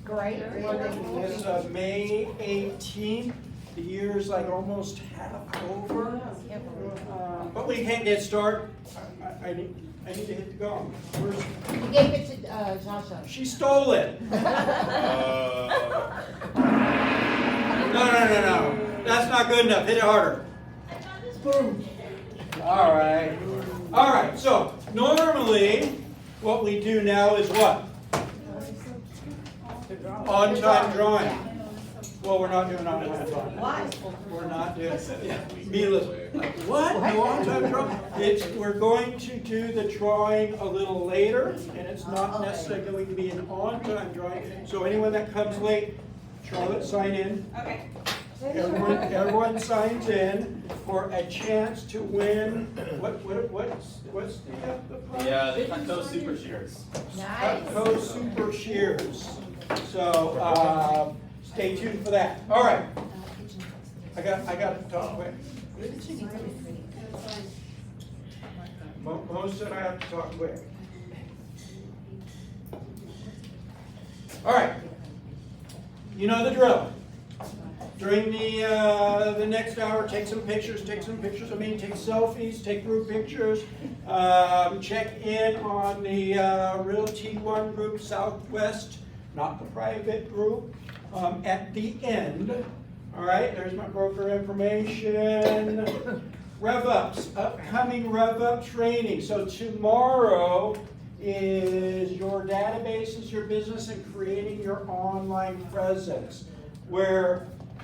Great. It's May 18th. The year's like almost half over. But we can't get started. I need to hit the gong. You gave it to Jasha. She stole it. No. That's not good enough. Hit it harder. Boom. All right. So normally, what we do now is what? On-time drawing. Well, we're not doing on-time drawing. Why? We're not doing. Mila, what? No on-time drawing? We're going to do the drawing a little later, and it's not necessarily going to be an on-time drawing. So anyone that comes late, Charlotte, sign in. Okay. Everyone signs in for a chance to win. What's the prize? Yeah, the Cusco Super Shears. Nice. Cusco Super Shears. So stay tuned for that. All right. I got to talk quick. Most of it I have to talk quick. All right. You know the drill. During the next hour, take some pictures of me, take selfies, take group pictures, check in on the Real T1 group Southwest, not the private group, at the end. All right, there's my broker information. Rev-ups, upcoming rev-up training. So tomorrow is your database is your business and creating your online presence.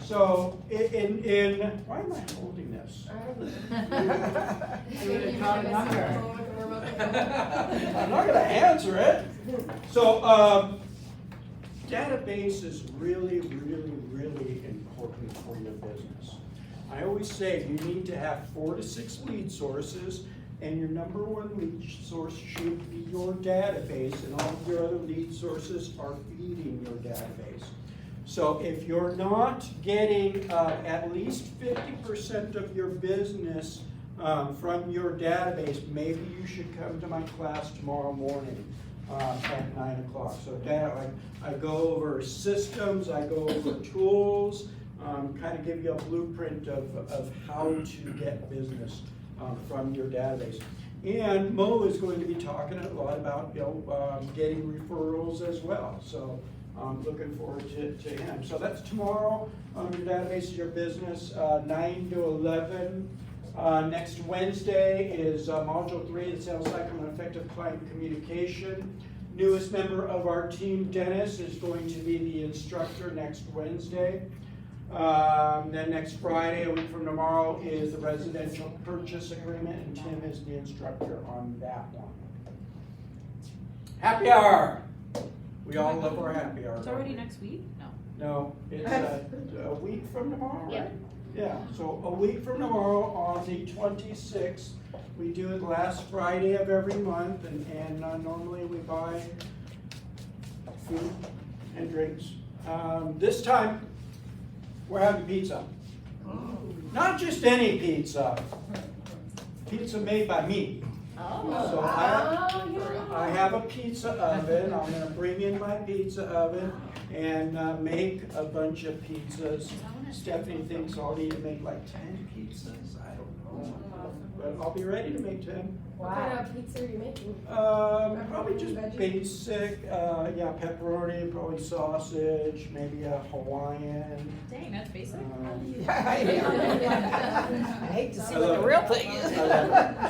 So why am I holding this? I'm not going to answer it. So database is really, really, really important for your business. I always say you need to have 4 to 6 lead sources, and your number one lead source should be your database, and all of your other lead sources are feeding your database. So if you're not getting at least 50% of your business from your database, maybe you should come to my class tomorrow morning at 9 o'clock. So I go over systems, I go over tools, kind of give you a blueprint of how to get business from your database. And Mo is going to be talking a lot about getting referrals as well. So I'm looking forward to him. So that's tomorrow. Your database is your business, 9 to 11. Next Wednesday is Module 3, the Sales Cycle and Effective Client Communication. Newest member of our team, Dennis, is going to be the instructor next Wednesday. Then next Friday, a week from tomorrow, is the Residential Purchase Agreement, and Tim is the instructor on that one. Happy hour! We all love our happy hour. It's already next week? No. No, it's a week from tomorrow, right? Yeah. Yeah, so a week from tomorrow on the 26th. We do it last Friday of every month, and normally we buy food and drinks. This time, we're having pizza. Not just any pizza. Pizza made by me. So I have a pizza oven. I'm going to bring in my pizza oven and make a bunch of pizzas. Stephanie thinks I'll need to make like 10 pizzas. I don't know. But I'll be ready to make 10. What kind of pizza are you making? Probably just basic, pepperoni, probably sausage, maybe a Hawaiian. Dang, that's basic. I hate to see what the real thing is.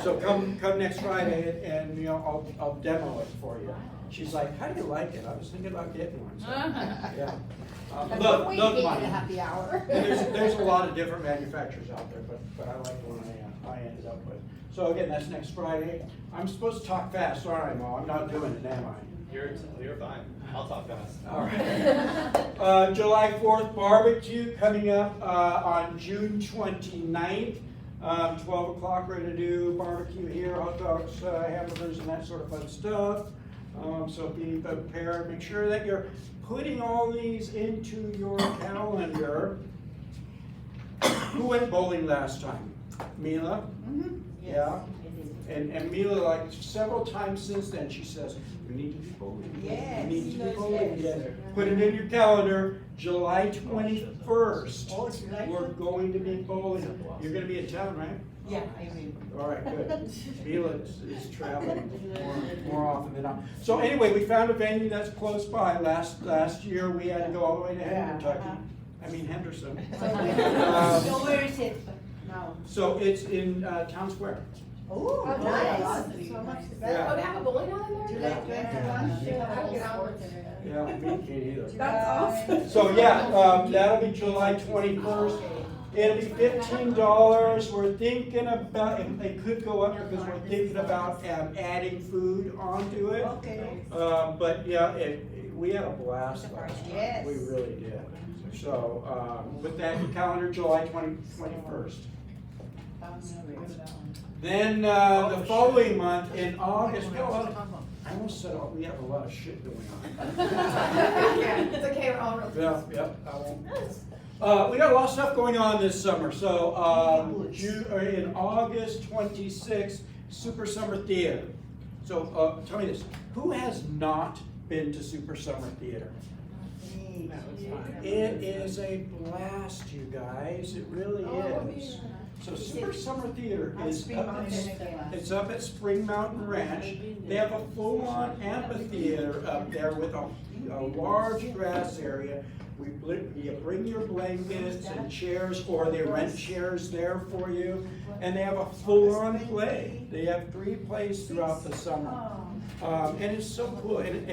So come next Friday and I'll demo it for you. She's like, how do you like it? I was thinking about getting one. So, yeah. Look, Look, the mine. happy hour. There's a lot of different manufacturers out there, but I like the one I ended up with. So again, that's next Friday. I'm supposed to talk fast, aren't I, Mo? I'm not doing it, am I? You're fine. I'll talk fast. All right. July 4th barbecue coming up on June 29th. 12 o'clock, we're going to do barbecue here, hot dogs, hamburgers, and that sort of fun stuff. So be prepared. Make sure that you're putting all these into your calendar. Who went bowling last time? Mila? Mm-hmm. Yeah. And Mila, like several times since then, she says, we need to be bowling. Yes, We need to be yes, bowling yes. again. Put it in your calendar, July 21st. Oh, July We're 21st. going to be bowling. You're gonna be in town, right? Yeah, I mean. All right, good. Mila is traveling more often than not. So anyway, we found a venue that's close by. Last year, we had to go all the way to Kentucky. I mean Henderson. So where is it now? So it's in Town Square. Oh, Oh, nice. nice. So much the Yeah. better. Oh, they have a bowling alley July there? 21. Yeah, I don't get out. Yeah, me neither. That's awesome. So yeah, that'll be July 21st. It'll be $15. We're thinking about, it could go up because we're thinking about adding food onto it. Okay. But yeah, we had a blast last time. Yes. We really did. So with that calendar, July 21st. Then the following month in August, we got a lot of, I almost said we have a lot of shit going on. It's okay, we're all real. Yeah, I won't. We got a lot of stuff going on this summer. So in August 26th, Super Summer Theater. So tell me this, who has not been to Super Summer Theater? It is a blast, you guys. It really is. So Super Summer Theater is it's up at Spring Mountain Ranch. They have a full-on amphitheater up there with a large grass area. You bring your blankets and chairs, or they rent chairs there for you, and they have a full-on play. They have 3 plays throughout the summer. And it's so cool, and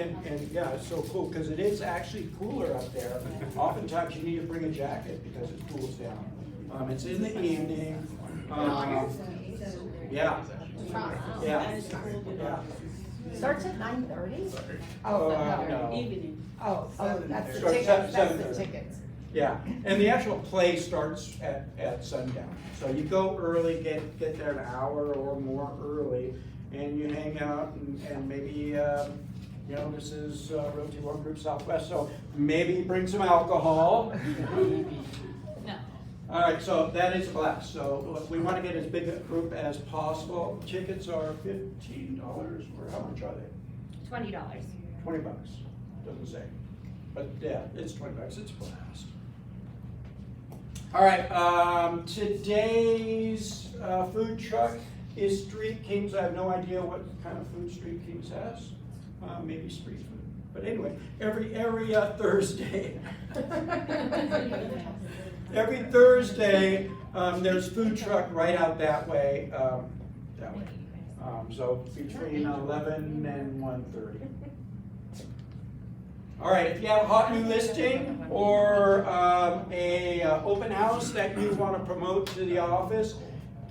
yeah, it's so cool, because it is actually cooler up there. Oftentimes you need to bring a jacket because it cools down. It's in the evening. Yeah. Starts at 9:30? No. Evening. Oh, that's the Starts tickets, at that's the 7:30. tickets. Yeah, and the actual play starts at sundown. So you go early, get there an hour or more early, and you hang out and maybe, this is Realty One Group Southwest, so maybe bring some alcohol. No. All right, so that is a blast. So we want to get as big a group as possible. Tickets are $15, or how much are they? $20. $20, doesn't say. But yeah, it's $20, it's a blast. All right, today's food truck is Street Kings. I have no idea what kind of food Street Kings has. Maybe street food. But anyway, every Thursday, every Thursday, there's food truck right out that way. So between 11 and 1:30. All right, if you have a hot new listing or a open house that you want to promote to the office,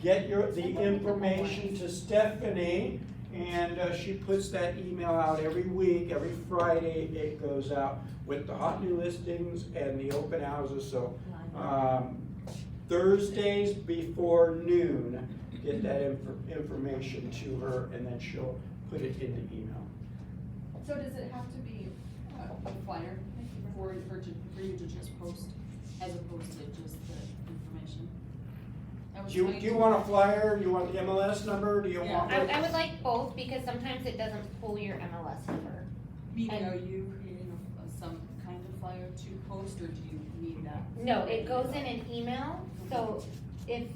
get the information to Stephanie, and she puts that email out every week. Every Friday it goes out with the hot new listings and the open houses. So Thursdays before noon, get that information to her, and then she'll put it in the email. So does it have to be a flyer for you to just post, as opposed to just the information? Do you want a flyer? Do you want the MLS number? Do you Yeah. want? I would like both, because sometimes it doesn't pull your MLS number. Meaning, are you creating some kind of flyer to post, or do you need that? No, it goes in an email, so if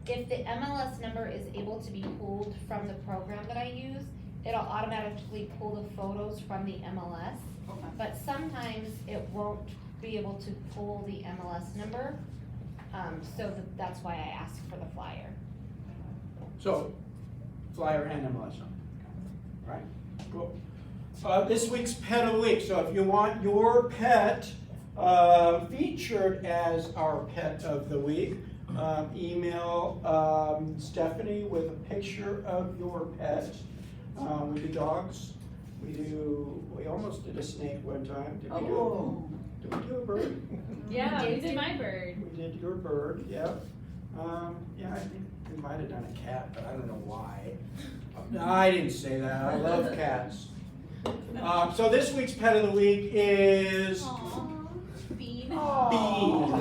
the MLS number is able to be pulled from the program that I use, it'll automatically pull the photos from the MLS. Okay. But sometimes it won't be able to pull the MLS number, so that's why I asked for the flyer. So, flyer and MLS number. All right, cool. This week's Pet of the Week. So if you want your pet featured as our Pet of the Week, email Stephanie with a picture of your pet. We do dogs. We almost did a snake one time. Did we do a bird? Yeah, we did my bird. We did your bird, yep. I think we might have done a cat, but I don't know why. No, I didn't say that. I love cats. So this week's Pet of the Week is Bean. Bean.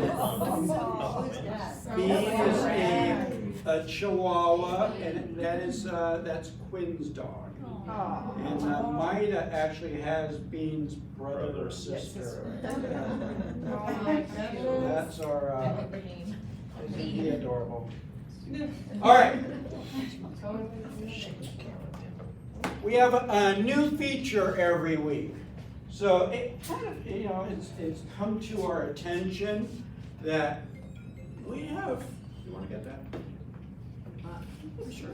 Bean is a Chihuahua, and that's Quinn's dog. Oh. And Maida actually has Bean's brother or sister. Oh my So that's our, I like the name. isn't he adorable? All right, we have a new feature every week. So it kind of, it's come to our attention that we have, you wanna get that? Sure.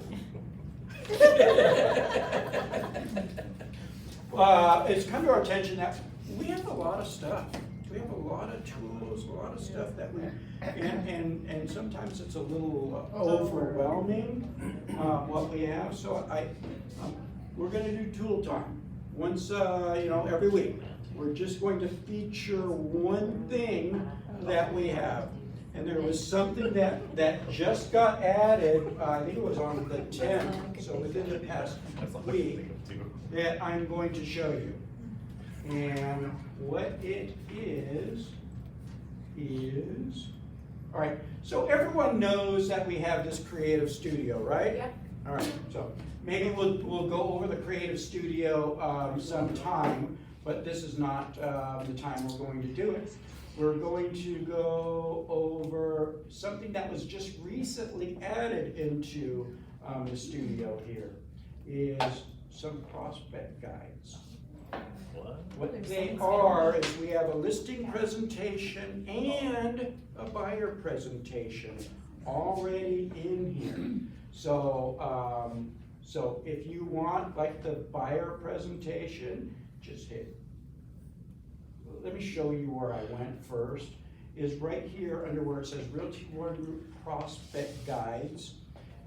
It's come to our attention that we have a lot of stuff. We have a lot of tools, a lot of stuff that we, and sometimes it's a little overwhelming, what we have. So we're gonna do tool time once, every week. We're just going to feature one thing that we have. And there was something that just got added, I think it was on the 10th, so within the past week, that I'm going to show you. And what it is, all right, so everyone knows that we have this Creative Studio, right? Yep. All right, so maybe we'll go over the Creative Studio sometime, but this is not the time we're going to do it. We're going to go over something that was just recently added into the studio here, is some prospect guides. What they are is we have a listing presentation and a buyer presentation already in here. So, so if you want like the buyer presentation, just hit. Let me show you where I went first, is right here under where it says Realty One Group Prospect Guides.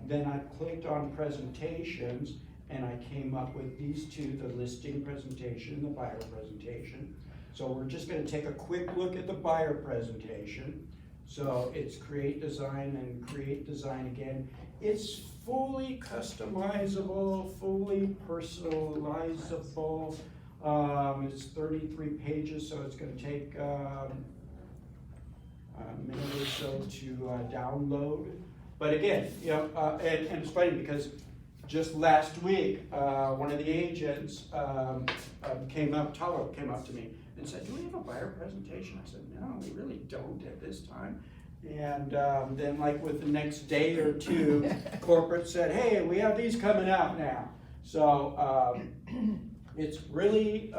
Then I clicked on presentations and I came up with these two, the listing presentation and the buyer presentation. So we're just gonna take a quick look at the buyer presentation. So it's create design and create design again. It's fully customizable, fully personalizable. It's 33 pages, so it's going to take a minute or so to download. But again, and it's funny because just last week, one of the agents Tyler came up to me and said, "Do we have a buyer presentation?" I said, "No, we really don't at this time." And then like with the next day or two, corporate said, "Hey, we have these coming out now." So it's really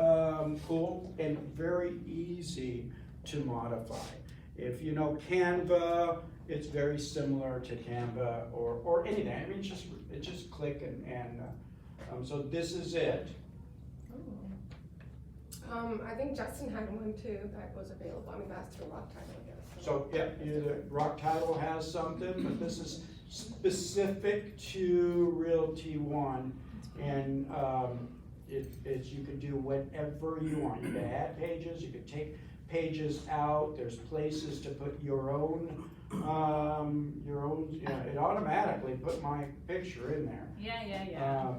cool and very easy to modify. If you know Canva, it's very similar to Canva or anything. I mean, it's just click and so this is it. I think Justin had one too that was available. I mean, that's through Rock Title, I guess. So yeah, either Rock Title has something, but this is specific to Realty One, and it's you can do whatever you want. You can add pages, you can take pages out. There's places to put your own. It automatically put my picture in there. Yeah.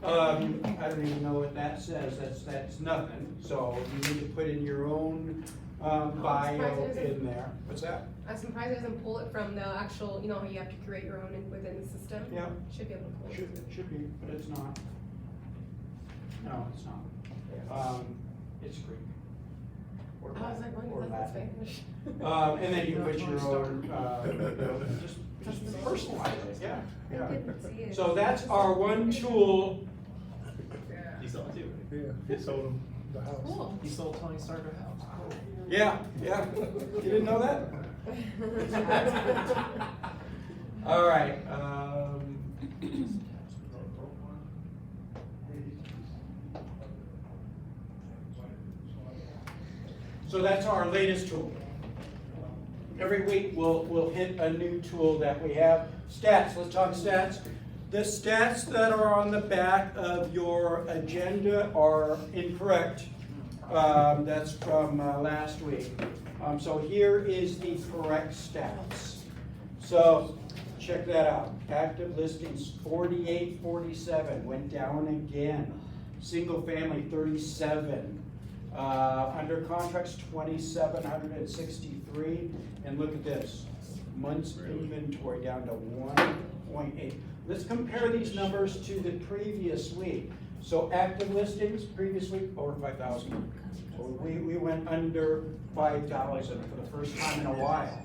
I don't even know what that says. That's nothing. So you need to put in your own bio in there. What's that? I'm surprised it doesn't pull it from the actual, you have to create your own within the system. Yeah. Should be able to pull it. Should be, but it's not. No, it's not. It's Greek. Or I was like, or what is that Latin. Spanish? And then you put your own, just personalize it, yeah. So that's our one tool. You sold it too. Yeah, he sold him the house. Cool. He sold Tony Stark a house. Yeah. You didn't know that? All right. So that's our latest tool. Every week we'll hit a new tool that we have. Stats, let's talk stats. The stats that are on the back of your agenda are incorrect. That's from last week. So here is the correct stats. So check that out. Active listings 4847, went down again. Single family 37. Under contracts 2,763, and look at this, months inventory down to 1.8. Let's compare these numbers to the previous week. So active listings, previous week, over 5,000. So we went under 5,000 for the first time in a while.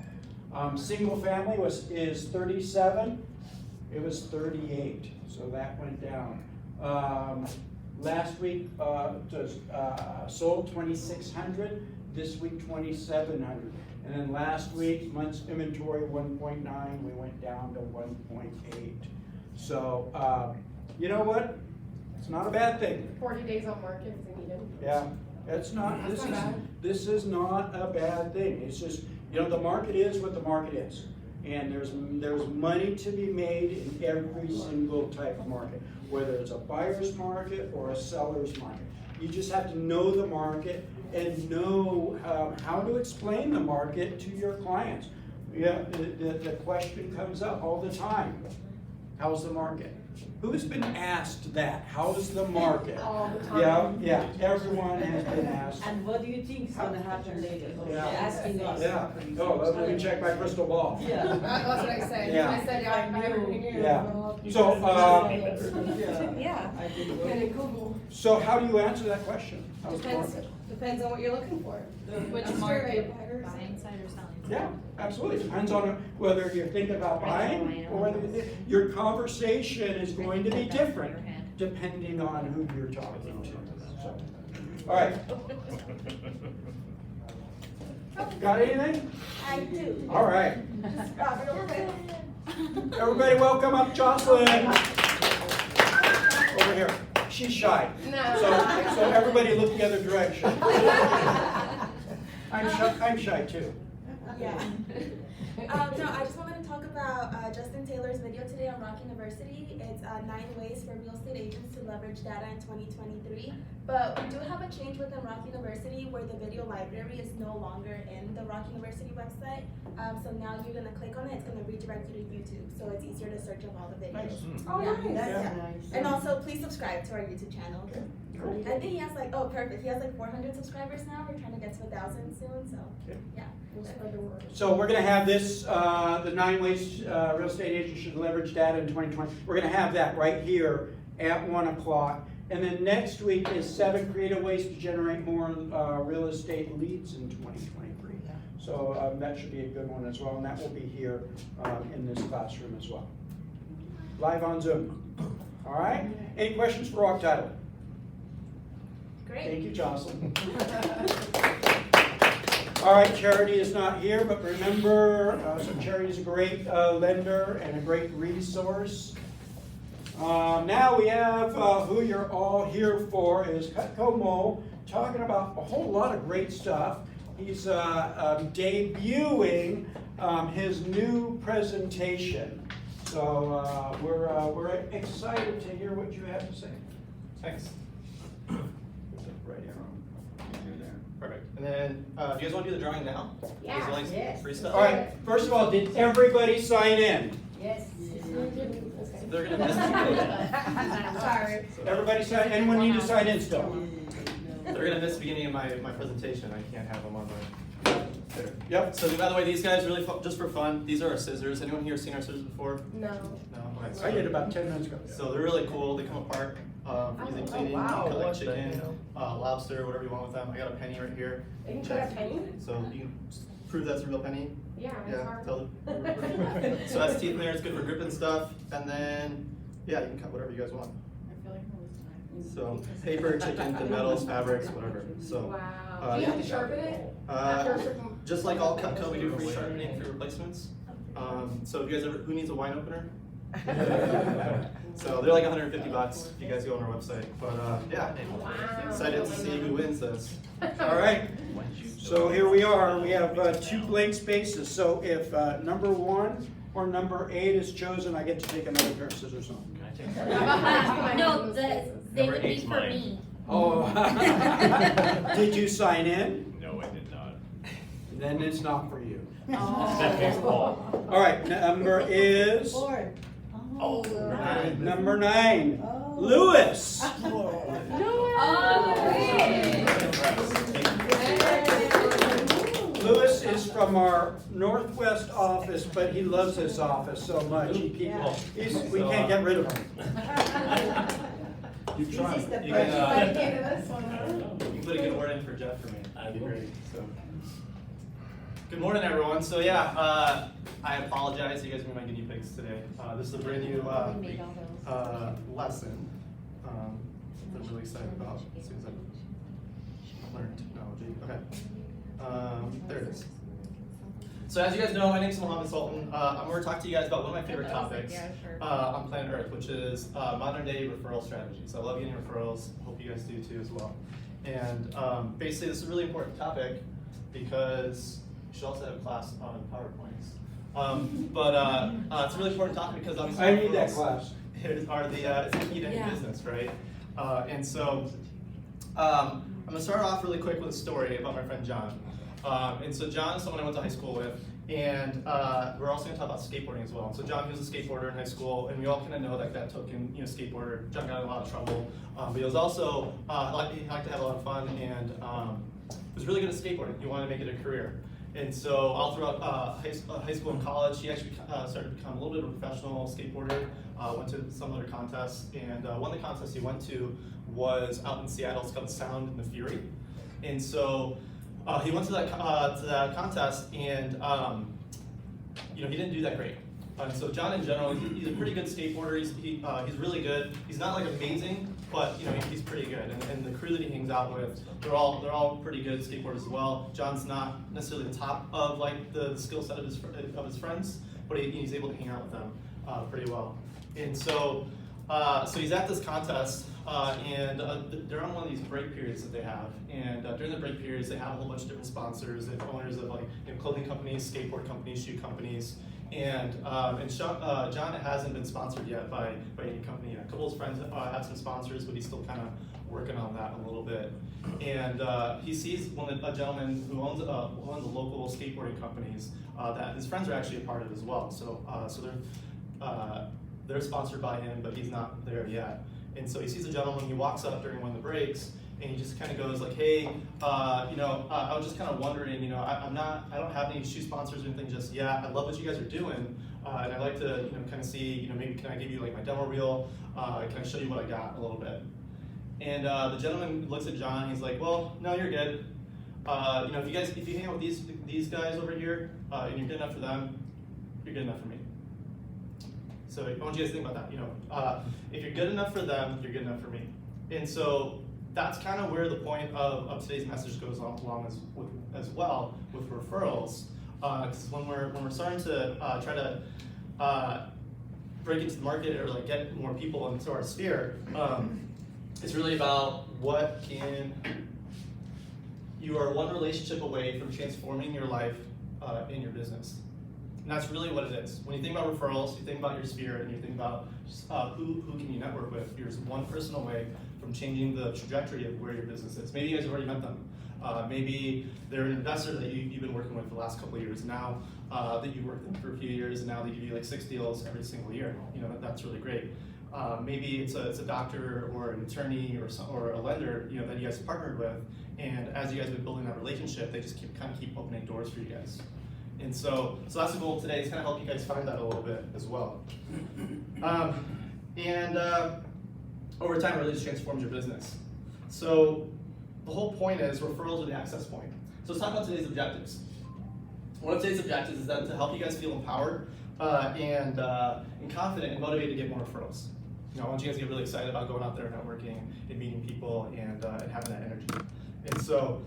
Single family is 37, it was 38, so that went down. Last week sold 2,600, this week 2,700. And then last week, month's inventory 1.9, we went down to 1.8. So, you know what? It's not a bad thing. 40 days on market if needed. Yeah, it's not, this is not a bad thing. It's just, you know, the market is what the market is. And there's money to be made in every single type of market, whether it's a buyer's market or a seller's market. You just have to know the market and know how to explain the market to your clients. Yeah, the question comes up all the time. How's the market? Who's been asked that? How's the market? All the time. Yeah, everyone has been asked. And what do you think is gonna happen later? Yeah. Asking us. Yeah, oh, let me check my crystal ball. Yeah. That's what I said. Yeah. I said, yeah, I already knew. Yeah. So, Yeah. Getting Google. so how do you answer that question? How's the Depends, market? depends on what you're looking for. Which That's market, true. buying side or selling side? Yeah, absolutely. Depends on whether you're thinking about buying or whether your conversation is going to be different depending on who you're talking to. So, all right. Got anything? I do. All right. Just grab it real quick. Everybody welcome up Jocelyn. Over here. She's shy. No. So everybody look the other direction. I'm shy too. Yeah. No, I just wanted to talk about Justin Taylor's video today on Rock University. It's 9 ways for real estate agents to leverage data in 2023. But we do have a change within Rock University where the video library is no longer in the Rock University website. So now you're going to click on it, it's going to redirect you to YouTube. So it's easier to search of all the videos. Oh, Yeah. nice. That's nice. And also, please subscribe to our YouTube channel. I think he has like, oh, perfect. He has like 400 subscribers now. We're trying to get to 1,000 soon. So, yeah. We'll spread the word. So we're gonna have this, the 9 ways real estate agents should leverage data in 2020. We're gonna have that right here at 1 o'clock. And then next week is 7 creative ways to generate more real estate leads in 2023. So that should be a good one as well, and that will be here in this classroom as well. Live on Zoom. All right? Any questions for Rock Title? Great. Thank you, Jocelyn. All right, Charity is not here, but remember, so Charity is a great lender and a great resource. Now we have who you're all here for is Cusco Mo, talking about a whole lot of great stuff. He's debuting his new presentation. So we're excited to hear what you have to say. Thanks. Right here. You're there. Perfect. And then, do you guys want to do the drawing now? Yeah. You guys like Yes. free stuff? All right, first of all, did everybody sign in? Yes. They're gonna miss the beginning. Sorry. Everybody sign, anyone need to sign in still? They're gonna miss the beginning of my presentation. I can't have them on my. There. Yep. So by the way, these guys really just for fun. These are our scissors. Anyone here seen our scissors before? No. No. Okay. I did about 10 minutes ago. So they're really cool. They come apart for easy cleaning. wow. You can cut like What the chicken, hell? lobster, whatever you want with them. I got a penny right here. You can put a penny? So you can prove that's a real penny. Yeah, it's Yeah. hard. Tell them. So that's teeth in there. It's good for gripping stuff. And then yeah, you can cut whatever you guys want. So paper, chicken, thin metals, fabrics, whatever. So Wow. Do you have to sharpen it? After a certain- just like all Cutco, we do free sharpening for replacements. So if you guys ever, who needs a wine opener? So they're like 150 bucks if you guys go on our website. But yeah, Wow. excited to see who wins this. All right, so here we are. We have 2 blank spaces. So if number 1 or number 8 is chosen, I get to take another pair of scissors home. No, they would be for me. Oh. Did you sign in? No, I did not. Then it's not for you. That makes Paul. All right, number is Oh. number 9, Oh. Lewis. Lewis is from from our Northwest office, but he loves this office so much. We can't get rid of him. You try. This is the You first can, one in this one, huh? You can put a good word in for Jeff for me. That'd be will. great. So, good morning, everyone. So yeah, I apologize. You guys are my guinea pigs today. This is a brand new We made all those. lesson that I'm really excited about as soon as I learn technology. Okay, there it is. So as you guys know, my name is Mohammed Sultan. I'm going to talk to you guys about one of my favorite topics on planet Earth, which is modern day referral strategies. I love getting referrals. Hope you guys do too as well. And basically, this is a really important topic because you should also have a class on PowerPoints. But it's a really important topic because obviously I need that referrals class. are it's the key to any business, right? And so I'm going to start off really quick with a story about my friend John. And so John is someone I went to high school with, and we're also going to talk about skateboarding as well. And so John was a skateboarder in high school, and we all kind of know that token, skateboarder. John got in a lot of trouble, but he was also he liked to have a lot of fun, and was really good at skateboarding. He wanted to make it a career. And so all throughout high school and college, he actually started to become a little bit of a professional skateboarder, went to some other contests, and one of the contests he went to was out in Seattle. It's called the Sound and the Fury. And so he went to that contest, and he didn't do that great. And so John, in general, he's a pretty good skateboarder. He's really good. He's not like amazing, but he's pretty good. And the crew that he hangs out with, they're all pretty good skateboarders as well. John's not necessarily the top of like the skill set of his friends, but he's able to hang out with them pretty well. And so he's at this contest, and they're on one of these break periods that they have. And during the break periods, they have a whole bunch of different sponsors. They have owners of clothing companies, skateboard companies, shoe companies. And John hasn't been sponsored yet by any company. A couple of his friends had some sponsors, but he's still kind of working on that a little bit. And he sees a gentleman who owns one of the local skateboarding companies that his friends are actually a part of as well. So they're sponsored by him, but he's not there yet. And so he sees a gentleman. He walks up during one of the breaks, and he just kind of goes like, "Hey, I was just kind of wondering, I don't have any shoe sponsors or anything just yet. I love what you guys are doing, and I'd like to, kind of see, maybe can I give you like my demo reel? Can I show you what I got a little bit?" And the gentleman looks at John. He's like, "Well, no, you're good. If you hang out with these guys over here, and you're good enough for them, you're good enough for me." So I want you guys to think about that. If you're good enough for them, you're good enough for me. And so that's kind of where the point of today's message goes along as well with referrals. Because when we're starting to try to break into the market or like get more people into our sphere, it's really about you are one relationship away from transforming your life in your business. And that's really what it is. When you think about referrals, you think about your sphere, and you think about who can you network with. You're just one person away from changing the trajectory of where your business is. Maybe you guys have already met them. Maybe they're an investor that you've been working with for the last couple of years. Now that you've worked with them for a few years, and now they give you like 6 deals every single year. That's really great. Maybe it's a doctor or an attorney or a lender that you guys partnered with, and as you guys have been building that relationship, they just keep opening doors for you guys. And so that's the goal of today, is kind of help you guys find that a little bit as well. And over time, it really just transforms your business. So the whole point is referrals are the access point. So let's talk about today's objectives. One of today's objectives is that to help you guys feel empowered and confident and motivated to get more referrals. I want you guys to get really excited about going out there and networking and meeting people and having that energy. And so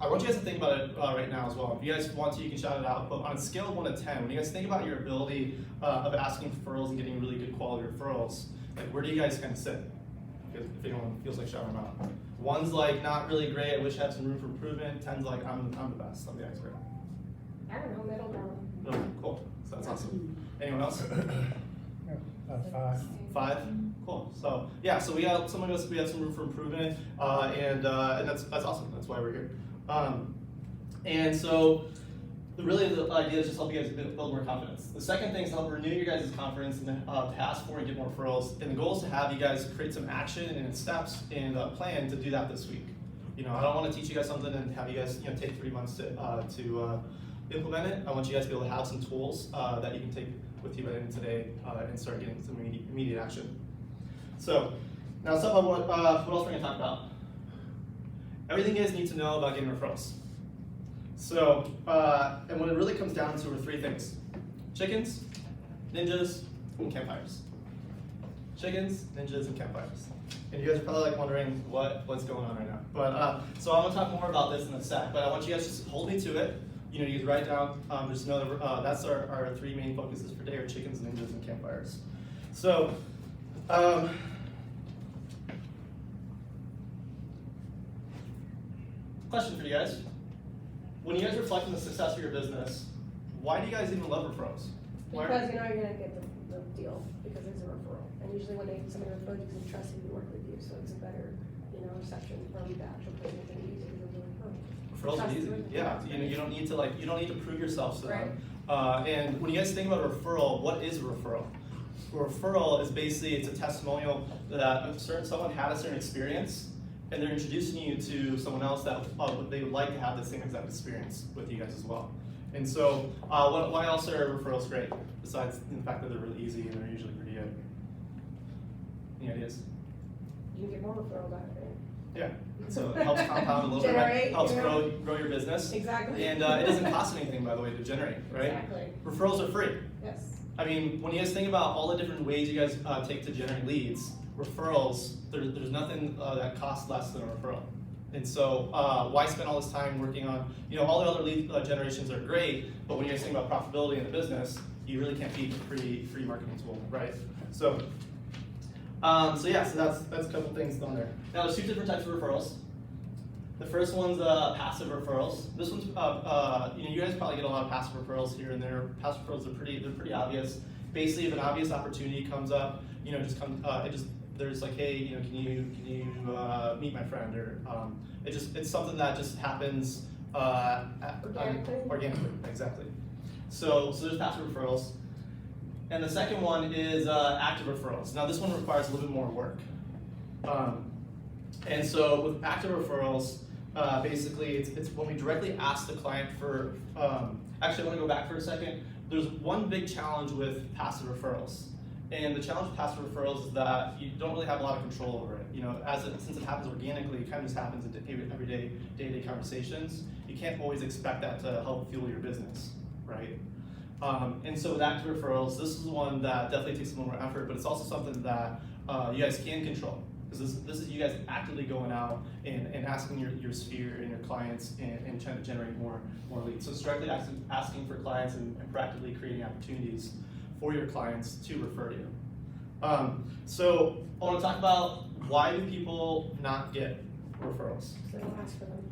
I want you guys to think about it right now as well. If you guys want to, you can shout it out. But on a scale of 1 to 10, when you guys think about your ability of asking for referrals and getting really good quality referrals, like where do you guys kind of sit? If anyone feels like shouting them out. 1's like not really great. I wish I had some room for improvement. 10's like I'm the best. I'm the expert. I don't know, middle ground. No, cool. So that's awesome. Anyone else? 5. 5? Cool. So yeah, so we have some room for improvement, and that's awesome. That's why we're here. And so the idea is just help you guys build more confidence. The second thing is to help renew your guys' confidence and to ask for and get more referrals. And the goal is to have you guys create some action and steps and a plan to do that this week. I don't want to teach you guys something and have you guys take 3 months to implement it, I want you guys to be able to have some tools that you can take with you by the end of today and start getting some immediate action. So now let's talk about what else we're going to talk about. Everything you guys need to know about getting referrals. So, and what it really comes down to are three things: chickens, ninjas, and campfires. Chickens, ninjas, and campfires. And you guys are probably like wondering what's going on right now. But so I'm gonna talk more about this in a sec. But I want you guys to just hold me to it. You guys write it down. Just know that that's our three main focuses for today: are chickens, ninjas, and campfires. So. Question for you guys. When you guys reflect on the success of your business, why do you guys even love referrals? Because you know you're gonna get the deal, because it's a referral. And usually when somebody refers you, they trust you to work with you, so it's a better, reception from the actual person that you use it because of the referral. Referrals are easy. Yeah, you don't need to prove yourself to them. And when you guys think about a referral, what is a referral? A referral is basically, it's a testimonial that someone had a certain experience, and they're introducing you to someone else that they would like to have the same exact experience with you guys as well. And so, why else are referrals great? Besides the fact that they're really easy and they're usually pretty good. Any ideas? You can get more referrals out of it. Yeah. So it helps compound a little bit, helps grow your business. Exactly. And it doesn't cost anything, by the way, to generate, right? Exactly. Referrals are free. Yes. I mean, when you guys think about all the different ways you guys take to generate leads, referrals, there's nothing that costs less than a referral. And so why spend all this time working on, all the other lead generations are great, but when you guys think about profitability in the business, you really can't beat a free marketing tool, right? So, so that's a couple things on there. Now there's two different types of referrals. The first one's passive referrals. This one's, you guys probably get a lot of passive referrals here and there. Passive referrals are pretty obvious. Basically, if an obvious opportunity comes up, there's like, hey, can you meet my friend, or it's something that just happens organically, exactly. So there's passive referrals, and the second one is active referrals. Now this one requires a little bit more work, and so with active referrals, basically it's when we directly ask the client for. Actually, I want to go back for a second. There's one big challenge with passive referrals. And the challenge with passive referrals is that you don't really have a lot of control over it. Since it happens organically, it kind of just happens in everyday, day-to-day conversations. You can't always expect that to help fuel your business, right? And so with active referrals, this is one that definitely takes a little more effort, but it's also something that you guys can control. Because this is you guys actively going out and asking your sphere and your clients and trying to generate more leads. So it's directly asking for clients and proactively creating opportunities for your clients to refer to you. So I want to talk about, why do people not get referrals? So don't ask for them.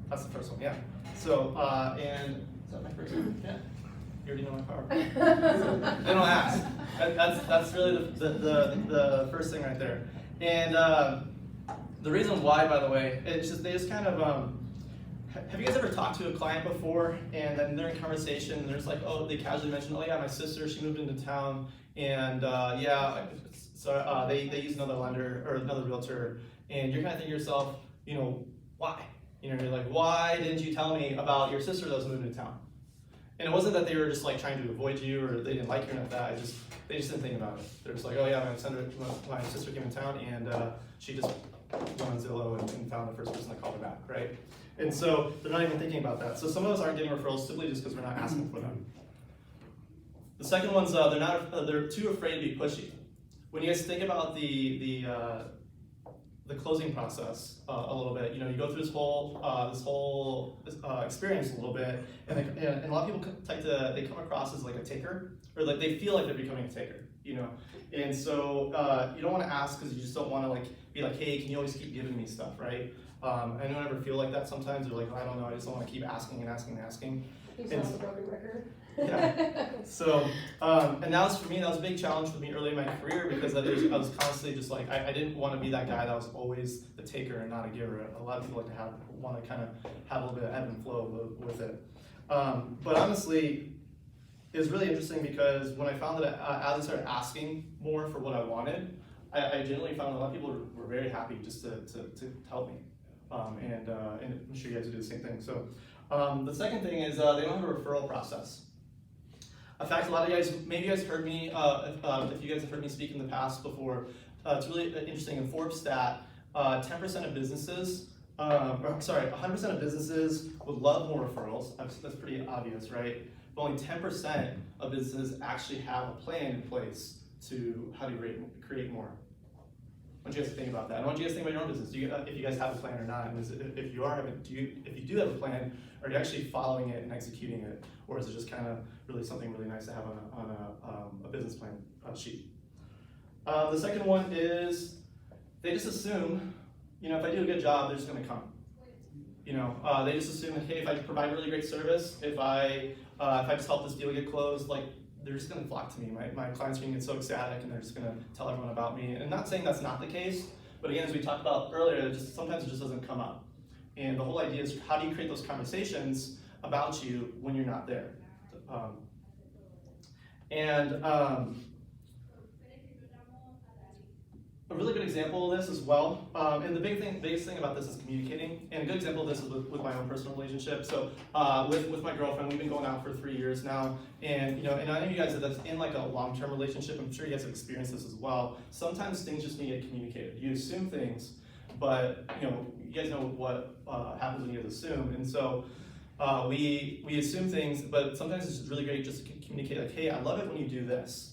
That's the first one, yeah. So, and is that my first one? Yeah. You already know my power. They don't ask. That's really the first thing right there. And the reason why, by the way, it's just they just kind of. Have you guys ever talked to a client before, and then they're in conversation, and there's like, they casually mention, oh yeah, my sister, she moved into town, and so they use another lender or another realtor, and you're kind of thinking to yourself, why? You're like, why didn't you tell me about your sister that was moving to town? And it wasn't that they were just like trying to avoid you or they didn't like you or that. They just didn't think about it. They're just like, oh yeah, my sister came in town, and she just went on Zillow and found the first person that called her back, right? And so they're not even thinking about that. So some of us aren't getting referrals simply just because we're not asking for them. The second one's they're too afraid to be pushy. When you guys think about the closing process a little bit, you go through this whole experience a little bit, and a lot of people they come across as like a taker, or like they feel like they're becoming a taker, And so you don't want to ask because you just don't want to be like, hey, can you always keep giving me stuff, right? I don't ever feel like that sometimes. They're like, I don't know, I just don't want to keep asking and asking and asking. You sound like a broken record. Yeah. So, and that was a big challenge for me early in my career, because I was constantly just like, I didn't want to be that guy that was always the taker and not a giver. A lot of people want to kind of have a little bit of ebb and flow with it. But honestly, it was really interesting because when I found that as I started asking more for what I wanted, I genuinely found a lot of people were very happy just to help me. And I'm sure you guys do the same thing. So the second thing is they don't have a referral process. In fact, a lot of you guys, maybe you guys heard me, if you guys have heard me speak in the past before, it's really interesting. In Forbes stat, 10% of businesses, 100% of businesses would love more referrals. That's pretty obvious, right? But only 10% of businesses actually have a plan in place to how to create more. I want you guys to think about that. I want you guys to think about your own business. If you guys have a plan or not, and if you do have a plan, are you actually following it and executing it, or is it just kind of really something really nice to have on a business plan sheet? The second one is they just assume, if I do a good job, they're just going to come. They just assume that, hey, if I provide really great service, if I just help this deal get closed, like, they're just going to flock to me. My clients are going to get so ecstatic, and they're just going to tell everyone about me. And not saying that's not the case, but again, as we talked about earlier, sometimes it just doesn't come up. And the whole idea is, how do you create those conversations about you when you're not there? A really good example of this as well, and the biggest thing about this is communicating. And a good example of this is with my own personal relationship. So with my girlfriend, we've been going out for 3 years now, and and I know you guys that's in like a long-term relationship. I'm sure you guys have experienced this as well. Sometimes things just need to get communicated. You assume things, but you guys know what happens when you assume, and so we assume things, but sometimes it's really great just to communicate, like, hey, I love it when you do this.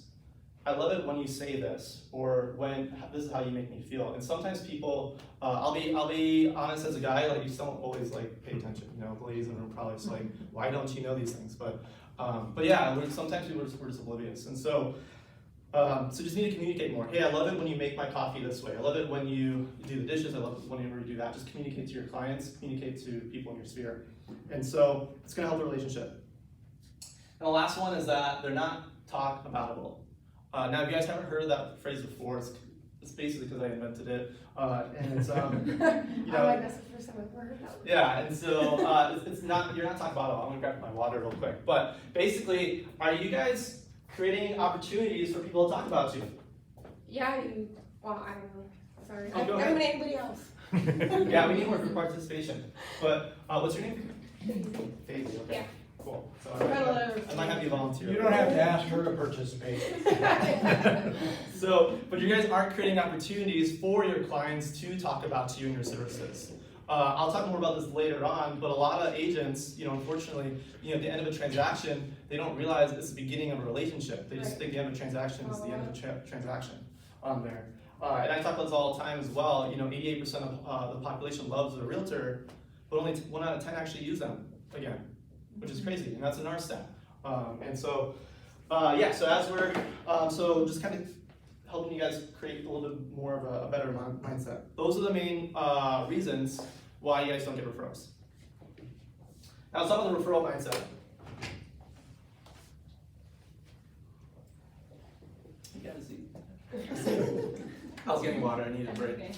I love it when you say this, or when this is how you make me feel. And sometimes people, I'll be honest as a guy, like, you just don't always like pay attention. The ladies in the room probably just like, why don't you know these things? But yeah, sometimes people we're just oblivious. And so just need to communicate more. Hey, I love it when you make my coffee this way. I love it when you do the dishes. I love it whenever you do that. Just communicate to your clients, communicate to people in your sphere. And so it's gonna help the relationship. And the last one is that they're not talk aboutable. Now, if you guys haven't heard that phrase before, it's basically because I invented it, and it's Oh my gosh, the first time I've heard that. Yeah, and so you're not talking about it all. I'm gonna grab my water real quick, but basically, are you guys creating opportunities for people to talk about you? Yeah, I don't know. Sorry. Oh, go I ahead. haven't met anybody else. Yeah, we need more for participation. But what's your name? Daisy. Okay. Yeah. Cool. So I I might have you volunteer. You don't have to ask her to participate. But you guys aren't creating opportunities for your clients to talk about you and your services. I'll talk more about this later on, but a lot of agents, unfortunately, at the end of a transaction, they don't realize it's the beginning of a relationship. They just think the end of a transaction is the end of a transaction on there. And I talk about this all the time as well. 88% of the population loves a realtor, but only 1 out of 10 actually use them again, which is crazy, and that's in our stat. And so, so as we're, so just kind of helping you guys create a little bit more of a better mindset. Those are the main reasons why you guys don't get referrals. Now let's talk about the referral mindset. You got a seat. I was getting water, I needed a break.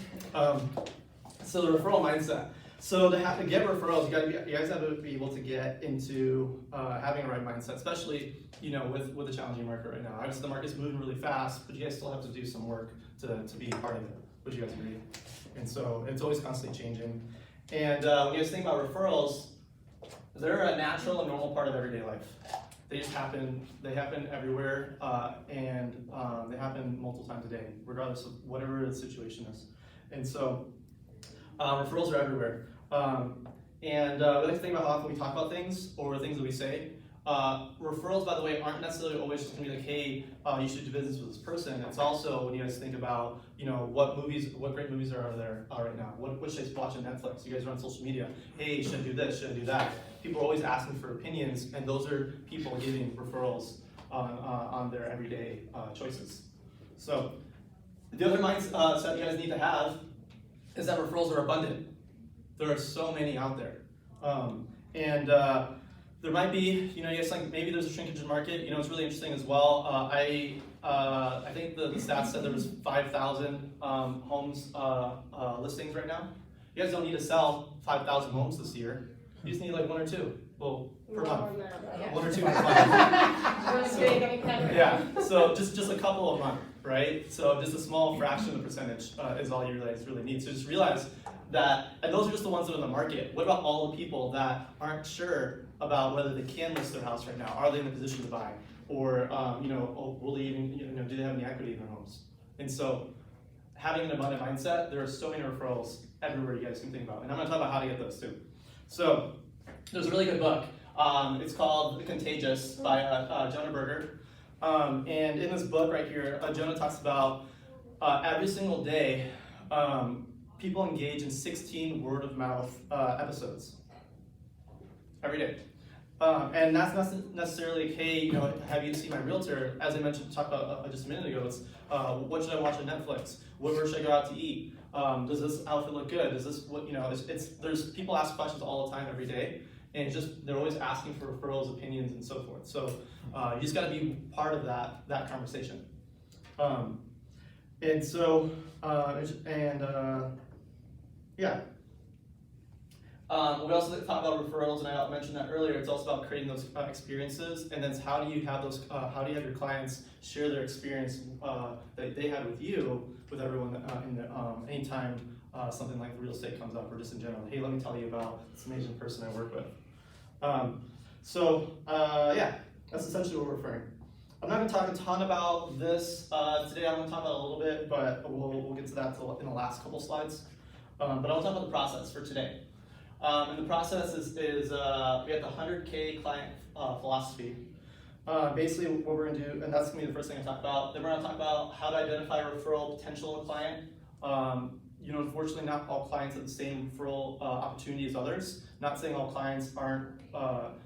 So the referral mindset. So to get referrals, you guys have to be able to get into having a right mindset, especially with the challenging market right now. Obviously, the market's moving really fast, but you guys still have to do some work to be part of it. Would you guys agree? And so it's always constantly changing. And when you guys think about referrals, they're a natural and normal part of everyday life. They just happen. They happen everywhere, and they happen multiple times a day, regardless of whatever the situation is. And so referrals are everywhere. And we like to think about how often we talk about things or things that we say. Referrals, by the way, aren't necessarily always just gonna be like, hey, you should do business with this person. It's also when you guys think about, what great movies are out there right now. What should I watch on Netflix? You guys are on social media. Hey, should I do this? Should I do that? People are always asking for opinions, and those are people giving referrals on their everyday choices. So the other mindset you guys need to have is that referrals are abundant. There are so many out there. There might be, you guys like maybe there's a shrinkage in market. It's really interesting as well. I think the stats said there was 5,000 homes listings right now. You guys don't need to sell 5,000 homes this year. You just need like 1 or 2. Well, per month. 1 or 2 per month. Yeah, so just a couple a month, right? So just a small fraction of the percentage is all you guys really need. So just realize and those are just the ones that are in the market. What about all the people that aren't sure about whether they can list their house right now? Are they in the position to buy? Or, will they even, do they have any equity in their homes? And so, having an abundant mindset, there are so many referrals everywhere you guys can think about. And I'm gonna talk about how to get those too. So, there's a really good book. It's called Contagious by Jonah Berger. And in this book right here, Jonah talks about every single day, people engage in 16 word of mouth episodes. Every day. And that's not necessarily, hey, have you seen my realtor? As I mentioned, talked about just a minute ago, it's what should I watch on Netflix? Where should I go out to eat? Does this outfit look good? Is this what, there's people ask questions all the time every day, and they're always asking for referrals, opinions, and so forth. So you just gotta be part of that conversation. Yeah. We also talk about referrals, and I mentioned that earlier. It's also about creating those experiences, and then how do you have those? How do you have your clients share their experience that they had with you, with everyone anytime something like real estate comes up, or just in general. Hey, let me tell you about this amazing person I work with. Yeah, that's essentially what we're referring. I'm not going to talk a ton about this today. I'm going to talk about it a little bit, but we'll get to that in the last couple slides. But I'll talk about the process for today. And the process is we have the 100K client philosophy. Basically what we're going to do, and that's going to be the first thing I talk about. Then we're going to talk about how to identify a referral potential of a client. Unfortunately, not all clients have the same referral opportunity as others. Not saying all clients aren't,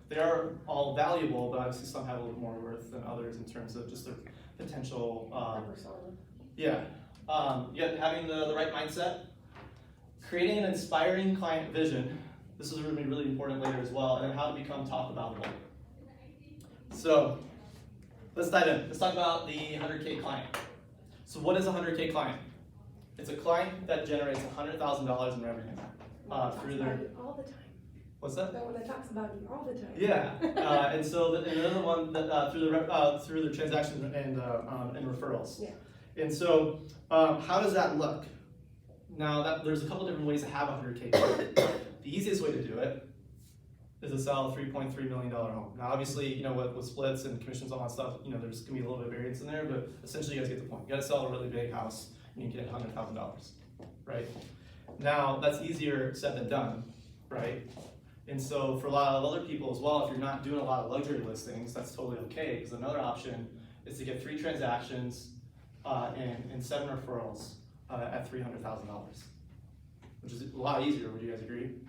they are all valuable, but obviously some have a little more worth than others in terms of just their potential. Having the right mindset, creating an inspiring client vision. This is going to be really important later as well, and then how to become top valuable. So let's dive in. Let's talk about the 100K client. So what is a 100K client? It's a client that generates $100,000 in revenue through their. All the time. What's that? That one that talks about you all the time. Yeah, and so another one that through their transactions and referrals. Yeah. And so how does that look? Now there's a couple different ways to have a 100K client. The easiest way to do it is to sell a $3.3 million home. Now obviously, with splits and commissions, all that stuff, there's gonna be a little bit of variance in there, but essentially you guys get the point. You gotta sell a really big house and you can get $100,000, right? Now that's easier said than done, right? And so for a lot of other people as well, if you're not doing a lot of luxury listings, that's totally okay, because another option is to get 3 transactions and 7 referrals at $300,000, which is a lot easier. Would you guys agree?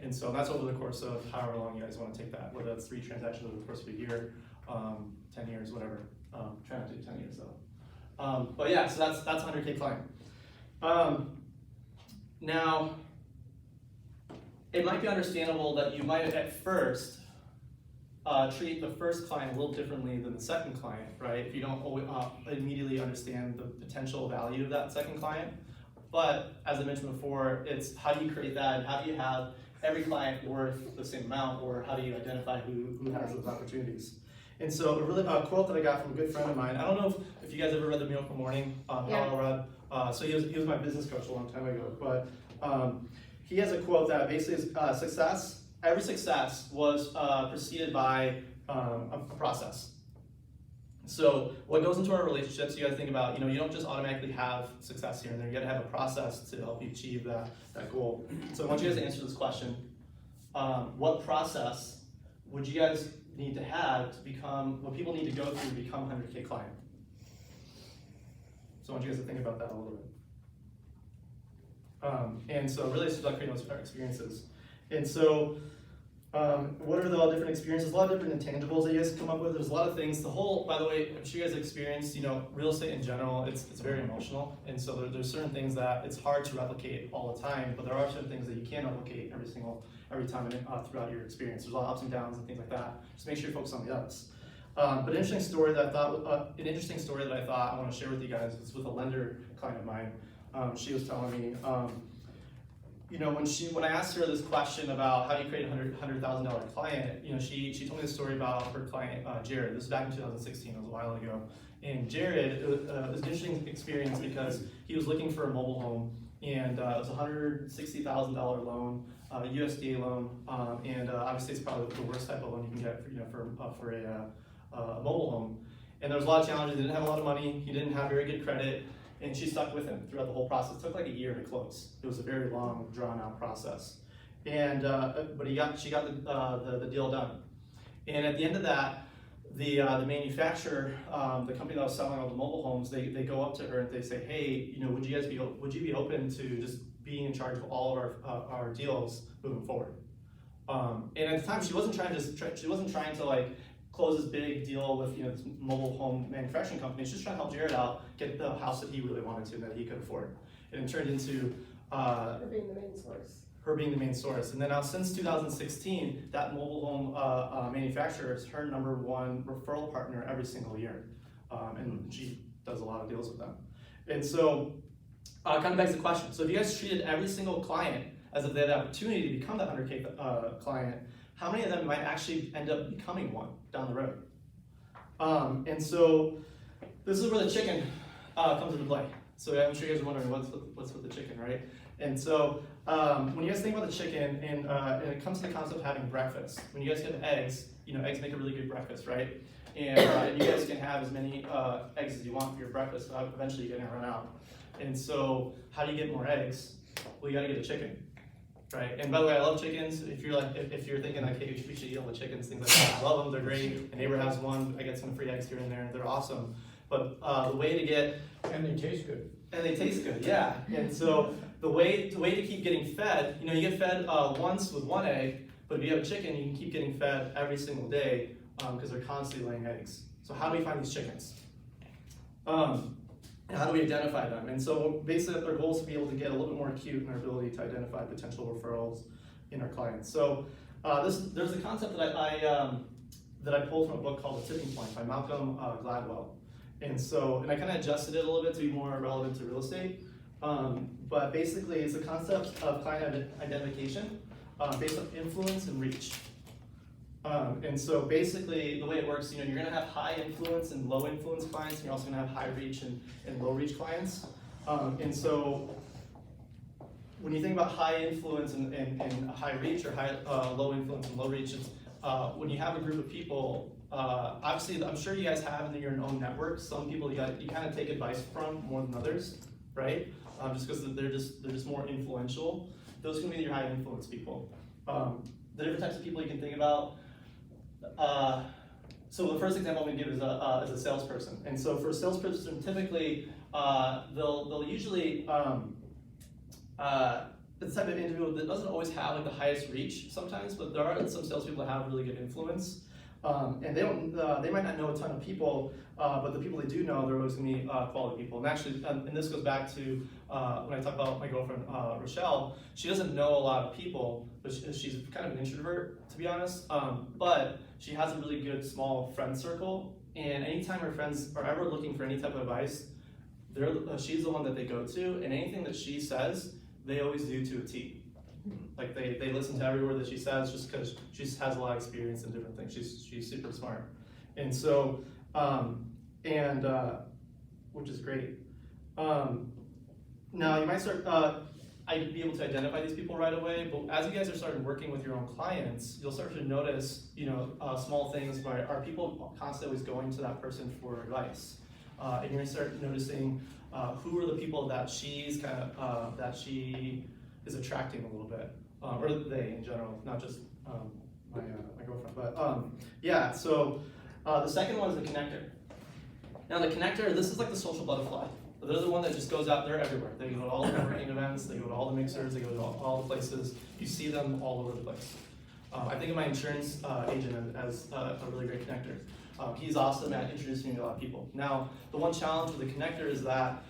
And so that's over the course of however long you guys want to take that, whether that's 3 transactions over the course of a year, 10 years, whatever. Try not to do 10 years though. But yeah, so that's 100K client. Now, it might be understandable that you might at first treat the first client a little differently than the second client, right? If you don't immediately understand the potential value of that second client. But as I mentioned before, it's how do you create that, and how do you have every client worth the same amount, or how do you identify who has those opportunities? And so a quote that I got from a good friend of mine. I don't know if you guys ever read The Miracle Morning, Hal Elrod. So he was my business coach a long time ago, but he has a quote that basically is every success was preceded by a process. So what goes into our relationships, you gotta think about, you don't just automatically have success here and there. You gotta have a process to help you achieve that goal. So I want you guys to answer this question. What process would you guys need to have to become, what people need to go through to become a 100K client? So I want you guys to think about that a little bit. And so really it's about creating those experiences. And so what are all different experiences? A lot of different intangibles that you guys come up with. There's a lot of things. By the way, I'm sure you guys have experienced, real estate in general, it's very emotional. And so there's certain things that it's hard to replicate all the time, but there are certain things that you can replicate every time throughout your experience. There's a lot of ups and downs and things like that. Just make sure you focus on the ups. But an interesting story that I thought I want to share with you guys is with a lender client of mine. She was telling me, when I asked her this question about how do you create a $100,000 client, she told me the story about her client, Jared. This was back in 2016, it was a while ago. And Jared, it was an interesting experience because he was looking for a mobile home And it was a $160,000 loan, USDA loan, and obviously it's probably the worst type of loan you can get for a mobile home. And there was a lot of challenges. He didn't have a lot of money. He didn't have very good credit, and she stuck with him throughout the whole process. It took like a year to close. It was a very long, drawn-out process. And but she got the deal done. And at the end of that, the manufacturer, the company that was selling all the mobile homes, they go up to her and they say, hey, would you be open to just being in charge of all of our deals moving forward? And at the time, she wasn't trying to like close this big deal with this mobile home manufacturing company. She's just trying to help Jared out, get the house that he really wanted to, that he could afford. And it turned into Her being the main source. her being the main source. And then now since 2016, that mobile home manufacturer is her #1 referral partner every single year. And she does a lot of deals with them. And so kind of begs the question. So if you guys treated every single client as if they had the opportunity to become that 100K client, how many of them might actually end up becoming one down the road? And so this is where the chicken comes into play. So I'm sure you guys are wondering what's with the chicken, right? And so when you guys think about the chicken, and it comes to the concept of having breakfast. When you guys have eggs, eggs make a really good breakfast, right? And you guys can have as many eggs as you want for your breakfast, but eventually you're gonna run out. And so how do you get more eggs? Well, you gotta get a chicken, right? And by the way, I love chickens. If you're thinking like, hey, we should eat all the chickens, things like that, I love them. They're great. A neighbor has one. I get some free eggs here and there. They're awesome. But the way to get And they taste good. And they taste good, yeah. And so the way to keep getting fed, you get fed once with 1 egg, but if you have a chicken, you can keep getting fed every single day because they're constantly laying eggs. So how do we find these chickens? And how do we identify them? And so basically our goal is to be able to get a little bit more acute in our ability to identify potential referrals in our clients. So there's a concept that I pulled from a book called The Tipping Point by Malcolm Gladwell. And I kind of adjusted it a little bit to be more relevant to real estate. But basically it's a concept of client identification based on influence and reach. And so basically the way it works, you're gonna have high influence and low influence clients, and you're also gonna have high reach and low reach clients. And so when you think about high influence and high reach, or low influence and low reach, it's when you have a group of people, obviously I'm sure you guys have in your own network some people you kind of take advice from more than others, right? Just because they're just more influential. Those are gonna be your high influence people. The different types of people you can think about. So the first example I'm going to give is a salesperson. And so for a salesperson, typically they'll usually the type of individual that doesn't always have like the highest reach sometimes, but there are some salespeople that have really good influence. And they might not know a ton of people, but the people they do know, they're always going to be quality people. And actually, and this goes back to when I talk about my girlfriend Rochelle. She doesn't know a lot of people, but she's kind of an introvert, to be honest. But she has a really good small friend circle. And anytime her friends are ever looking for any type of advice, she's the one that they go to. And anything that she says, they always do to a T. Like they listen to every word that she says, just because she has a lot of experience in different things. She's super smart, and so which is great. Now you might start. I'd be able to identify these people right away, but as you guys are starting working with your own clients, you'll start to notice, small things. Are people constantly always going to that person for advice? And you're gonna start noticing who are the people that she's that she is attracting a little bit, or they in general, not just my girlfriend. But yeah, so the second one is the connector. Now the connector, this is like the social butterfly. They're the one that just goes out there everywhere. They go to all the networking events, they go to all the mixers, they go to all the places. You see them all over the place. I think of my insurance agent as a really great connector. He's awesome at introducing me to a lot of people. Now, the one challenge with the connector is that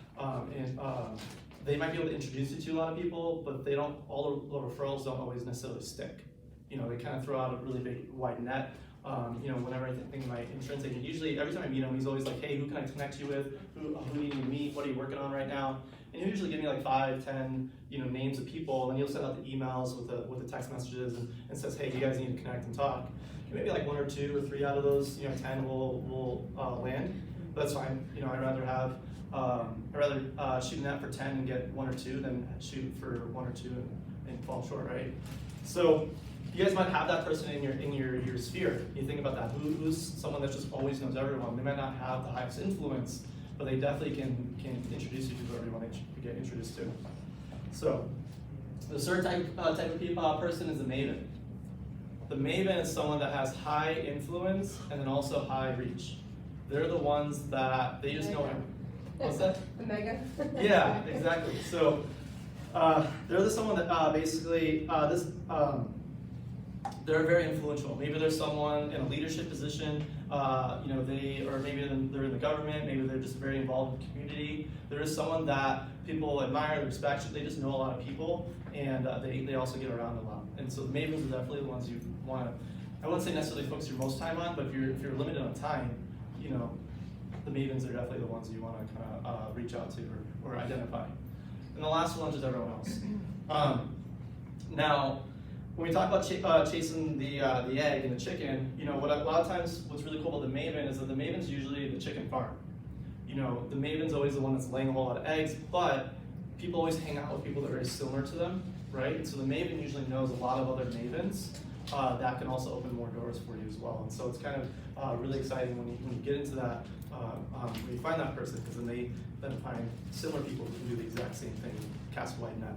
they might be able to introduce you to a lot of people, but all the referrals don't always necessarily stick. They kind of throw out a really big wide net. Whenever I think of my insurance agent, usually every time I meet him, he's always like, hey, who can I connect you with? Who do you need to meet? What are you working on right now? And he'll usually give me like 5, 10, names of people, and he'll send out the emails with the text messages and says, hey, you guys need to connect and talk. And maybe like 1 or 2 or 3 out of those, 10 will land. that's fine. You know, I'd rather shoot a net for 10 and get 1 or 2 than shoot for 1 or 2 and fall short, right? So you guys might have that person in your sphere. You think about that. Who's someone that just always knows everyone? They might not have the highest influence, but they definitely can introduce you to whoever you want to get introduced to. So the third type of person is the maven. The maven is someone that has high influence and then also high reach. They're the ones that they just know everything. What's that? The mega? Yeah, exactly. So they're someone that basically they're very influential. Maybe there's someone in a leadership position, you know, maybe they're in the government, maybe they're just very involved in the community. There is someone that people admire, respect, they just know a lot of people, and they also get around a lot. And so the mavens are definitely the ones you want to, I wouldn't say necessarily focus your most time on, but if you're limited on time, you know, the mavens are definitely the ones you want to kind of reach out to or identify. And the last one is just everyone else. Now, when we talk about chasing the egg and the chicken, you know, a lot of times what's really cool about the maven is that the maven's usually the chicken farm. You know, the maven's always the one that's laying a whole lot of eggs, but people always hang out with people that are very similar to them, right? And so the maven usually knows a lot of other mavens that can also open more doors for you as well. And so it's kind of really exciting when you get into that, when you find that person, because then they find similar people who can do the exact same thing, cast a wide net.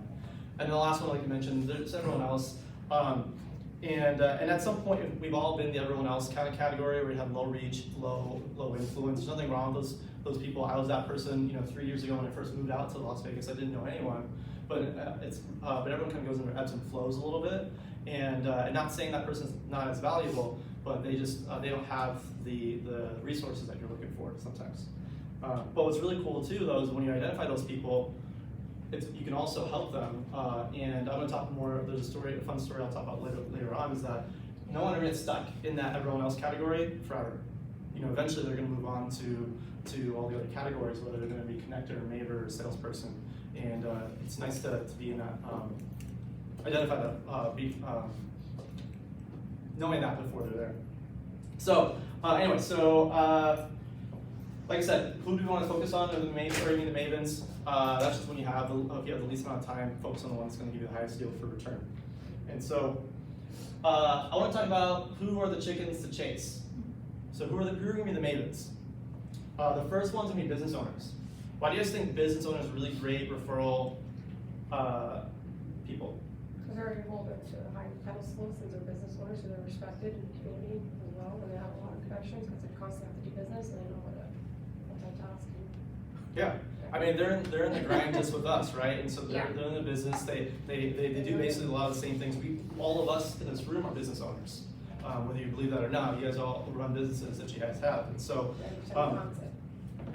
And the last one, like you mentioned, there's everyone else. And at some point, we've all been the everyone else kind of category where you have low reach, low influence. There's nothing wrong with those people. I was that person, you know, 3 years ago when I first moved out to Las Vegas. I didn't know anyone, but everyone kind of goes in their ebbs and flows a little bit. And not saying that person's not as valuable, but they just they don't have the resources that you're looking for sometimes. But what's really cool too, though, is when you identify those people, you can also help them, and I'm going to talk more. There's a fun story I'll talk about later on. Is that no one ever gets stuck in that everyone else category forever. You know, eventually they're going to move on to all the other categories, whether they're going to be connector, or maver, or salesperson. And it's nice to be in that, identify that, knowing that before they're there. So anyway, like I said, who do we want to focus on? Or the mavens. That's just when if you have the least amount of time, focus on the one that's going to give you the highest yield for return. And so I want to talk about who are the chickens to chase. So who are going to be the mavens? The first one's going to be business owners. Why do you guys think business owners are really great referral people? Because they're able to high pedestal since they're business owners, so they're respected in the community as well, and they have a lot of connections because they constantly have to do business and they know what to multitask. Yeah, I mean they're in the grind just with us, right? And so they're in the business. They do basically a lot of the same things. All of us in this room are business owners, whether you believe that or not. You guys all run businesses that you guys have, and so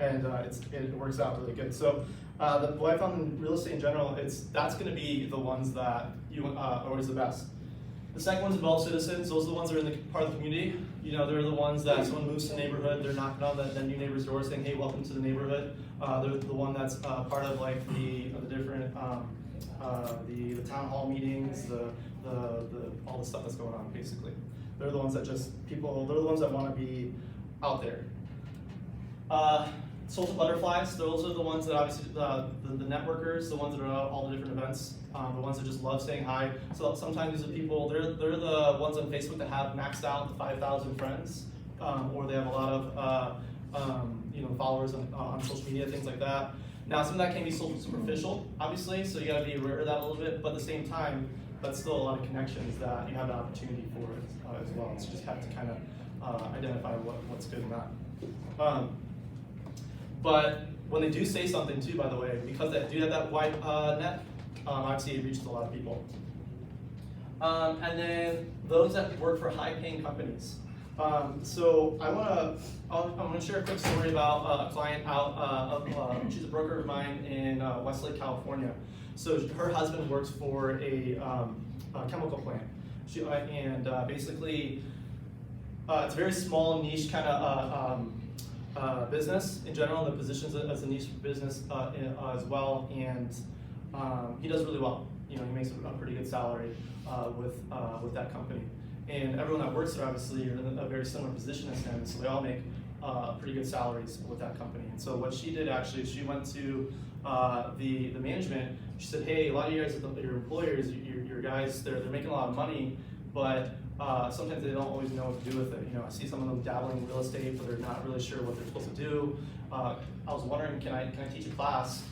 it works out really good. So what I found in real estate in general, that's going to be the ones that you are always the best. The second one's involved citizens. Those are the ones that are in the part of the community. You know, they're the ones that someone moves to the neighborhood, they're knocking on the new neighbor's door saying, hey, welcome to the neighborhood. They're the one that's part of like the different the town hall meetings, all the stuff that's going on basically. They're the ones that they're the ones that want to be out there. Social butterflies, those are the ones that obviously, the networkers, the ones that are at all the different events, the ones that just love saying hi. So sometimes these are people, they're the ones on Facebook that have maxed out the 5,000 friends, or they have a lot of followers on social media, things like that. Now some of that can be superficial, obviously, so you gotta be aware of that a little bit, but at the same time, that's still a lot of connections that you have an opportunity for as well. So you just have to kind of identify what's good and not. But when they do say something too, by the way, because they do have that wide net, obviously it reaches a lot of people. And then those that work for high-paying companies. So I'm gonna share a quick story about a client she's a broker of mine in Westlake, California. So her husband works for a chemical plant. Basically, it's a very small niche kind of business in general. The positions as a niche business as well, and he does really well. You know, he makes a pretty good salary with that company, and everyone that works there obviously are in a very similar position as him. So they all make pretty good salaries with that company. And so what she did actually, she went to the management. She said, hey, a lot of you guys, your employers, your guys, they're making a lot of money, but sometimes they don't always know what to do with it. You know, I see some of them dabbling in real estate, but they're not really sure what they're supposed to do. I was wondering, can I teach a class,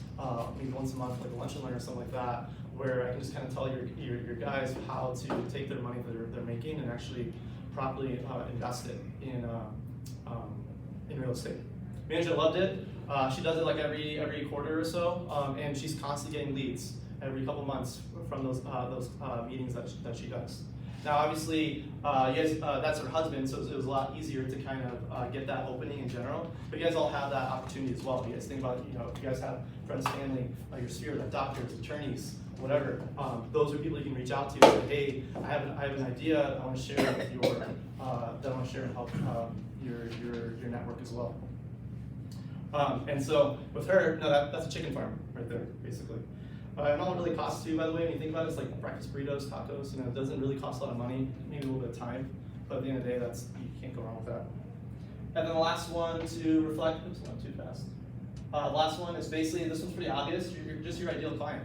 maybe once a month, like a lunch and learn or something like that, where I can just kind of tell your guys how to take their money that they're making and actually properly invest it in real estate. Manager loved it. She does it like every quarter or so, and she's constantly getting leads every couple months from those meetings that she does. Now, obviously, that's her husband, so it was a lot easier to kind of get that opening in general. But you guys all have that opportunity as well. You guys think about, if you guys have friends, family, your sphere, like doctors, attorneys, whatever. Those are people you can reach out to and say, hey, I have an idea I want to share with that I want to share and help your network as well. And so with her, no, that's a chicken farm right there, basically. And all it really costs you, by the way, when you think about it, it's like breakfast burritos, tacos. It doesn't really cost a lot of money, maybe a little bit of time, but at the end of the day, you can't go wrong with that. And then the last one to reflect. Oops, not too fast. The last one is basically, this one's pretty obvious. You're just your ideal client.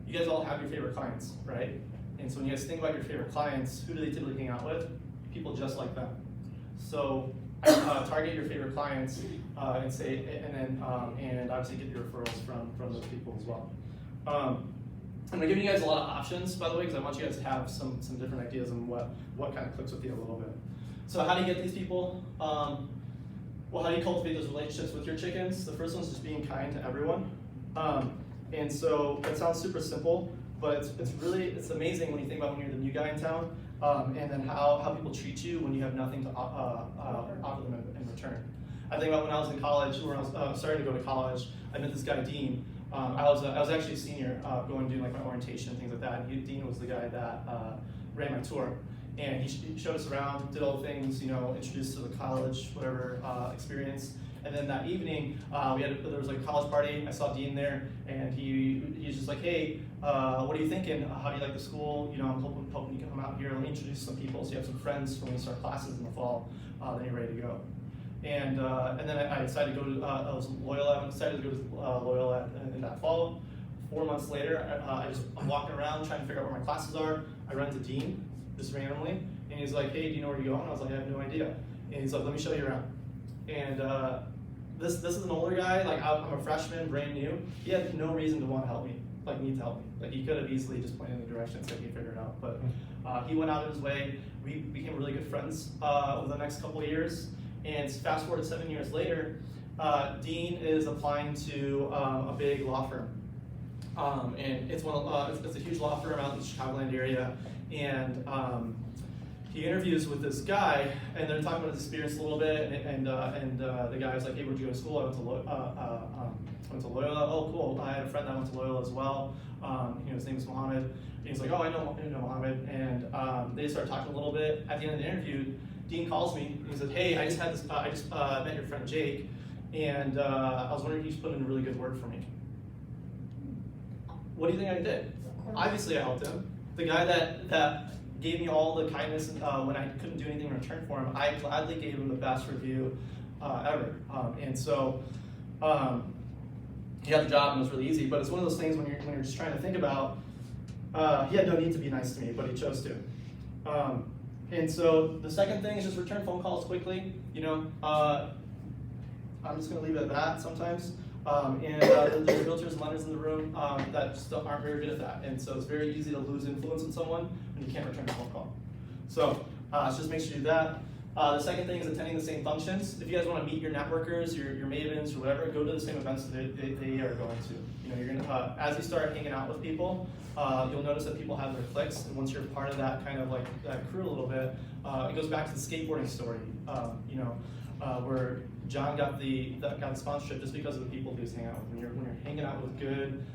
You guys all have your favorite clients, right? And so when you guys think about your favorite clients, who do they typically hang out with? People just like them. So target your favorite clients and obviously get your referrals from those people as well. I'm giving you guys a lot of options, by the way, because I want you guys to have some different ideas on what kind of clicks with you a little bit. So how do you get these people? Well, how do you cultivate those relationships with your chickens? The first one's just being kind to everyone. And so it sounds super simple, but it's amazing when you think about when you're the new guy in town, and then how people treat you when you have nothing to offer them in return. I think about when I was in college, or I was starting to go to college, I met this guy, Dean. I was actually a senior, going to do like my orientation and things like that. And Dean was the guy that ran my tour, and he showed us around, did all the things, introduced to the college, whatever experience. And then that evening, there was like a college party. I saw Dean there, and he's just like, hey, what are you thinking? How do you like the school? I'm hoping you can come out here. Let me introduce some people so you have some friends when we start classes in the fall. Then you're ready to go. And then I decided to go to, I was Loyola. I decided to go to Loyola in that fall. 4 months later, I'm walking around trying to figure out where my classes are. I run into Dean, just randomly, and he's like, hey, do you know where you're going? I was like, I have no idea. And he's like, let me show you around. And this is an older guy, like I'm a freshman, brand new. He had no reason to want to help me, like need to help me. Like he could have easily just pointed in the direction so he could figure it out. But he went out of his way. We became really good friends over the next couple of years. And fast forward 7 years later, Dean is applying to a big law firm. And it's a huge law firm out in the Chicagoland area. And he interviews with this guy, and they're talking about his experience a little bit. And the guy was like, "Hey, where'd you go to school?" I went to Loyola. Oh, cool. I had a friend that went to Loyola as well. His name is Mohammed. And he's like, "Oh, I know Mohammed." And they started talking a little bit. At the end of the interview, Dean calls me and he said, "Hey, I just met your friend Jake, and I was wondering if you could put in a really good word for me." What do you think I did? Obviously, I helped him. The guy that gave me all the kindness when I couldn't do anything in return for him, I gladly gave him the best review ever. And so he got the job and it was really easy. But it's one of those things when you're just trying to think about. He had no need to be nice to me, but he chose to. And so the second thing is just return phone calls quickly. I'm just going to leave it at that sometimes. There's realtors and lenders in the room that just aren't very good at that. And so it's very easy to lose influence on someone when you can't return a phone call. So just make sure you do that. The second thing is attending the same functions. If you guys want to meet your networkers, your mavens, or whatever, go to the same events that they are going to. You're gonna as you start hanging out with people, you'll notice that people have their cliques, and once you're part of that kind of like that crew a little bit, it goes back to the skateboarding story. Where John got the sponsorship just because of the people he was hanging out with. When you're hanging out with good,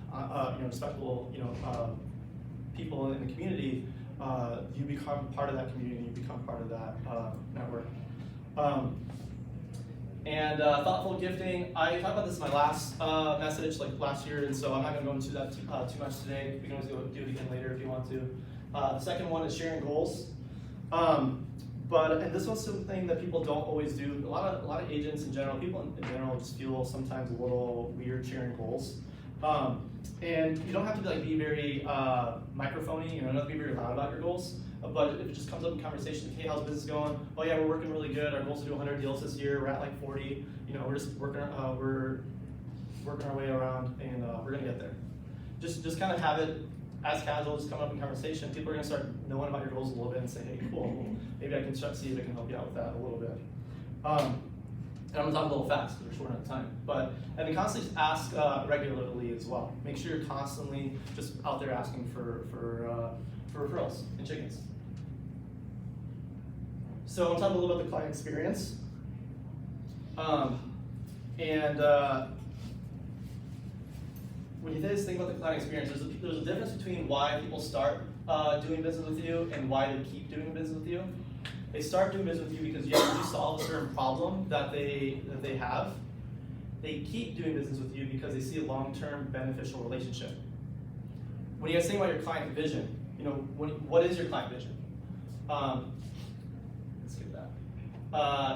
respectable, people in the community, you become part of that community. You become part of that network. Thoughtful gifting. I talked about this in my last message, like last year, and so I'm not going to go into that too much today. We can always do it again later if you want to. The second one is sharing goals. And this one's something that people don't always do. A lot of agents in general, people in general just feel sometimes a little weird sharing goals. And you don't have to be very microphony, you don't have to be very loud about your goals. But if it just comes up in conversation, hey, how's business going? Oh yeah, we're working really good. Our goal is to do 100 deals this year. We're at like 40. We're just working our way around, and we're gonna get there. Just kind of have it as casual, just come up in conversation. People are gonna start knowing about your goals a little bit and say, hey, cool, well, maybe I can see if I can help you out with that a little bit. And I'm gonna talk a little fast because we're short on time. And then constantly just ask regularly as well. Make sure you're constantly just out there asking for referrals and chickens. So I'm talking a little about the client experience. When you think about the client experience, there's a difference between why people start doing business with you and why they keep doing business with you. They start doing business with you because you solve a certain problem that they have. They keep doing business with you because they see a long-term beneficial relationship. When you guys think about your client vision, what is your client vision? Let's get that.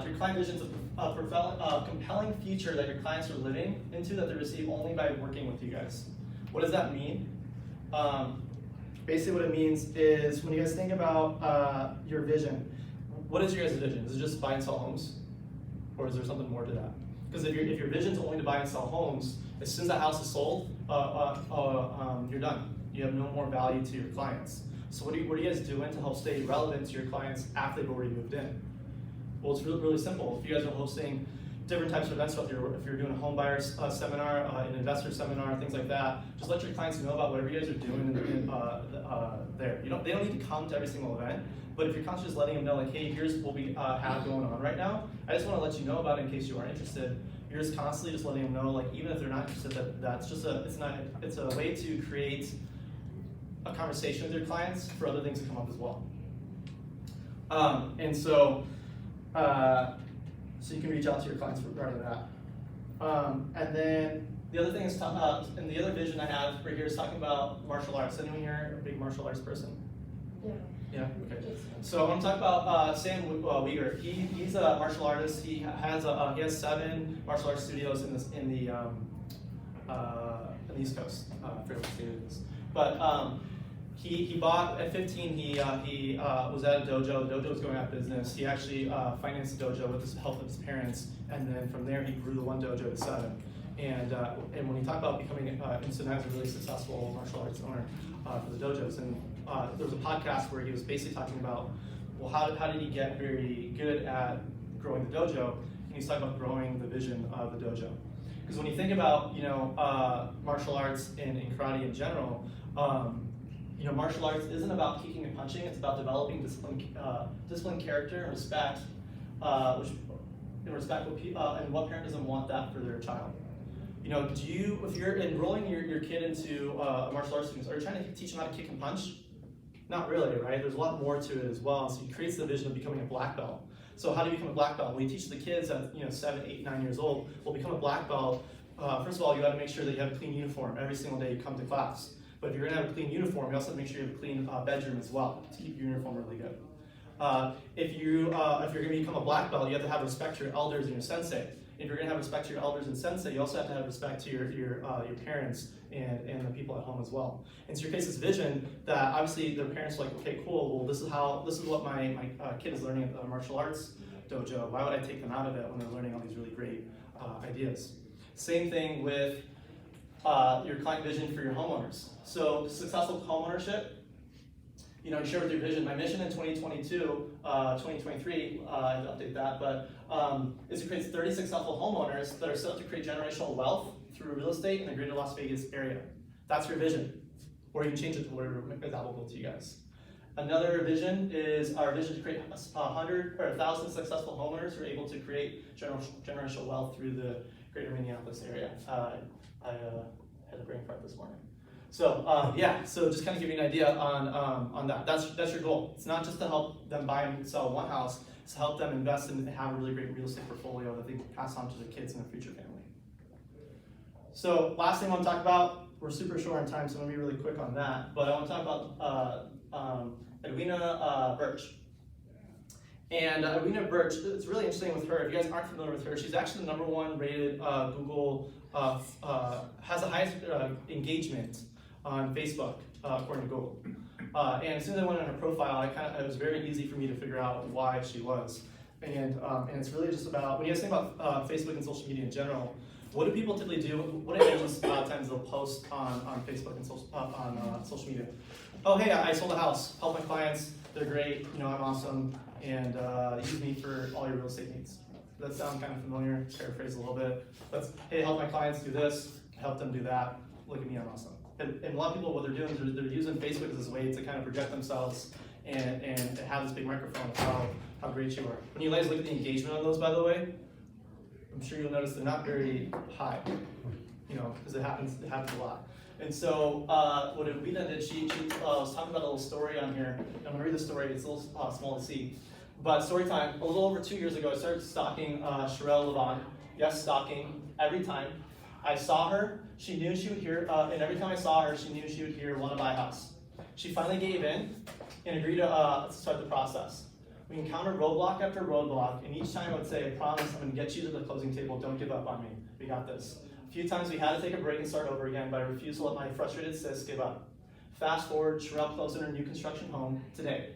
Your client vision is a compelling future that your clients are living into that they receive only by working with you guys. What does that mean? Basically what it means is when you guys think about your vision, what is your guys' vision? Is it just buy and sell homes? Or is there something more to that? Because if your vision is only to buy and sell homes, as soon as that house is sold, you're done. You have no more value to your clients. So what are you guys doing to help stay relevant to your clients after they've already moved in? Well, it's really simple. If you guys are hosting different types of events, if you're doing a home buyer seminar, an investor seminar, things like that, just let your clients know about whatever you guys are doing there. They don't need to come to every single event, but if you're constantly just letting them know, like, hey, here's what we have going on right now, I just want to let you know about it in case you are interested. You're just constantly just letting them know, like, even if they're not interested, it's a way to create a conversation with your clients for other things to come up as well. So you can reach out to your clients regarding that. And then the other thing is, and the other vision I have right here is talking about martial arts. Anyone here a big martial arts person? Yeah. Yeah, okay. So I'm talking about Sam Uyghur. He's a martial artist. He has 7 martial arts studios in the East Coast, fairly stated. But he bought at 15. He was at a dojo. The dojo was going out of business. He actually financed the dojo with the help of his parents, and then from there he grew the one dojo to 7. And when he talked about becoming so now he's a really successful martial arts owner for the dojos. And there was a podcast where he was basically talking about, well, how did he get very good at growing the dojo? And he's talking about growing the vision of the dojo. Because when you think about martial arts and karate in general, martial arts isn't about kicking and punching. It's about developing discipline, character, and respect, and what parent doesn't want that for their child? If you're enrolling your kid into a martial arts student, are you trying to teach them how to kick and punch? Not really, right? There's a lot more to it as well. So he creates the vision of becoming a black belt. So how do you become a black belt? Well, you teach the kids at 7, 8, 9 years old. Well, become a black belt. First of all, you got to make sure that you have a clean uniform every single day you come to class. But if you're gonna have a clean uniform, you also have to make sure you have a clean bedroom as well to keep your uniform really good. If you're gonna become a black belt, you have to have respect to your elders and your sensei. If you're gonna have respect to your elders and sensei, you also have to have respect to your parents and the people at home as well. And so you create this vision that obviously their parents are like, okay, cool. Well, this is what my kid is learning at the martial arts dojo. Why would I take them out of it when they're learning all these really great ideas? Same thing with your client vision for your homeowners. So successful homeownership, you share with your vision. My mission in 2023, I have to update that, but is to create 30 successful homeowners that are set up to create generational wealth through real estate in the greater Las Vegas area. That's your vision. Or you can change it to whatever is applicable to you guys. Another vision is our vision to create 100 or 1,000 successful homeowners who are able to create generational wealth through the greater Minneapolis area. I had a brain fart this morning. So so just kind of give you an idea on that. That's your goal. It's not just to help them buy and sell one house. It's to help them invest and have a really great real estate portfolio that they can pass on to their kids and their future family. So last thing I want to talk about, we're super short on time, so I'm going to be really quick on that. But I want to talk about Edwina Birch. And Rena Birch, it's really interesting with her. If you guys aren't familiar with her, she's actually the #1 rated Google, has the highest engagement on Facebook, according to Google. And as soon as I went on her profile, it was very easy for me to figure out why she was. And it's really just about, when you guys think about Facebook and social media in general, what do people typically do? What images a lot of times they'll post on Facebook and social media? Oh, hey, I sold a house, help my clients, they're great, I'm awesome, and use me for all your real estate needs. Does that sound kind of familiar? Paraphrase a little bit. Hey, help my clients do this, help them do that, look at me, I'm awesome. And a lot of people, what they're doing is they're using Facebook as a way to kind of project themselves and have this big microphone of how great you are. When you guys look at the engagement on those, by the way, I'm sure you'll notice they're not very high, because it happens a lot. And so what Rita did, she was talking about a little story on here. I'm gonna read the story, it's a little small to see. But story time, a little over 2 years ago, I started stalking Sherelle Levant. Yes, stalking, every time. I saw her, she knew she would hear, and every time I saw her, she knew she would hear, want to buy a house. She finally gave in and agreed to start the process. We encountered roadblock after roadblock, and each time I would say, I promise I'm going to get you to the closing table, don't give up on me, we got this. A few times we had to take a break and start over again, but I refused to let my frustrated sis give up. Fast forward, Sherelle closed in her new construction home today.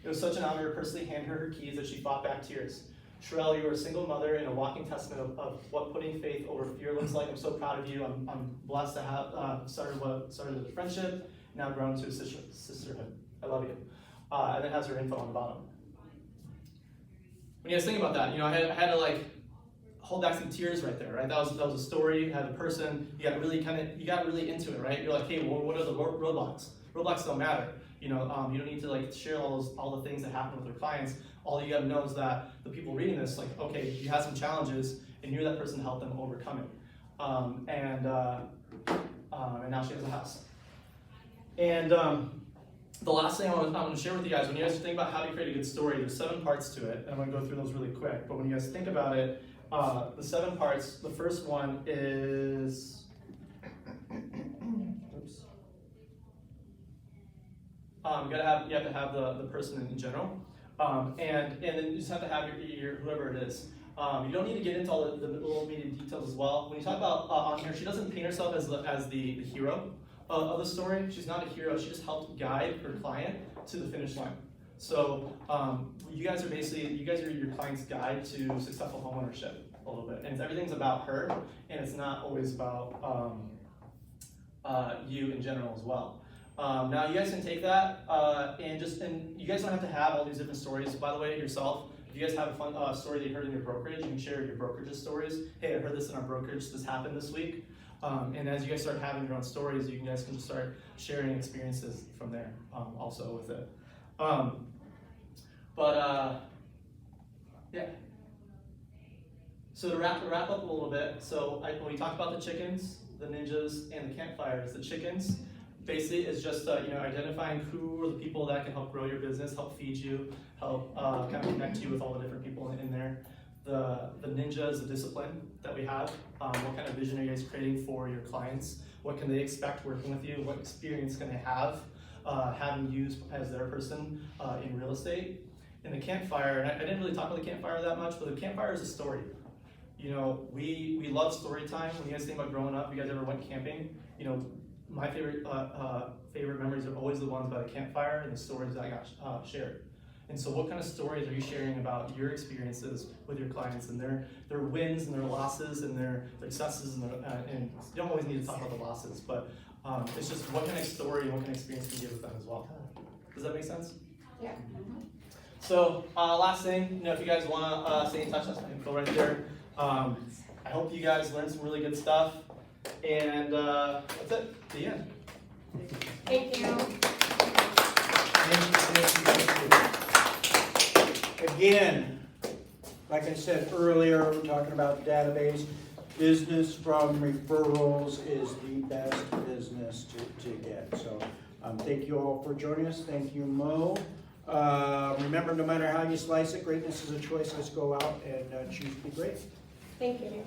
It was such an honor to personally hand her key that she fought back tears. Sherelle, you are a single mother and a walking testament of what putting faith over fear looks like. I'm so proud of you. I'm blessed to have started as a friendship, now grown to a sisterhood. I love you. And it has her info on the bottom. When you guys think about that, I had to hold back some tears right there, right? That was a story, had a person, you got really into it, right? You're like, hey, well, what are the roadblocks? Roadblocks don't matter. You don't need to share all the things that happen with your clients. All you gotta know is that the people reading this, okay, you had some challenges, and you're that person to help them overcome it. And now she has a house. And the last thing I'm gonna share with you guys, when you guys think about how to create a good story, there's 7 parts to it, and I'm gonna go through those really quick. But when you guys think about it, the 7 parts, the first one is, oops. You have to have the person in general. And then you just have to have your whoever it is. You don't need to get into all the little media details as well. When you talk about on here, she doesn't paint herself as the hero of the story. She's not a hero. She just helped guide her client to the finish line. So you guys are your client's guide to successful homeownership a little bit, and everything's about her, and it's not always about you in general as well. Now you guys can take that and you guys don't have to have all these different stories, by the way, yourself. If you guys have a fun story that you heard in your brokerage, you can share your brokerage's stories. Hey, I heard this in our brokerage, this happened this week. And as you guys start having your own stories, you guys can just start sharing experiences from there also with it. Yeah. So to wrap up a little bit, so when we talk about the chickens, the ninjas, and the campfires, the chickens, basically is just identifying who are the people that can help grow your business, help feed you, help kind of connect you with all the different people in there. The ninja is the discipline that we have. What kind of vision are you guys creating for your clients? What can they expect working with you? What experience can they have having you as their person in real estate? And the campfire, and I didn't really talk about the campfire that much, but the campfire is a story. We love story time. When you guys think about growing up, you guys ever went camping? My favorite memories are always the ones by the campfire and the stories that I got shared. And so what kind of stories are you sharing about your experiences with your clients and their wins and their losses and their successes and you don't always need to talk about the losses, but it's just what kind of story and what kind of experience can you give with them as well. Does that make sense? Yeah. So last thing, if you guys want to stay in touch, that's my info right there. I hope you guys learned some really good stuff. And that's it. The end. Thank you. Again, like I said earlier, we're talking about database. Business from referrals is the best business to get. So thank you all for joining us. Thank you, Mo. Remember, no matter how you slice it, greatness is a choice. Let's go out and choose to be great. Thank you.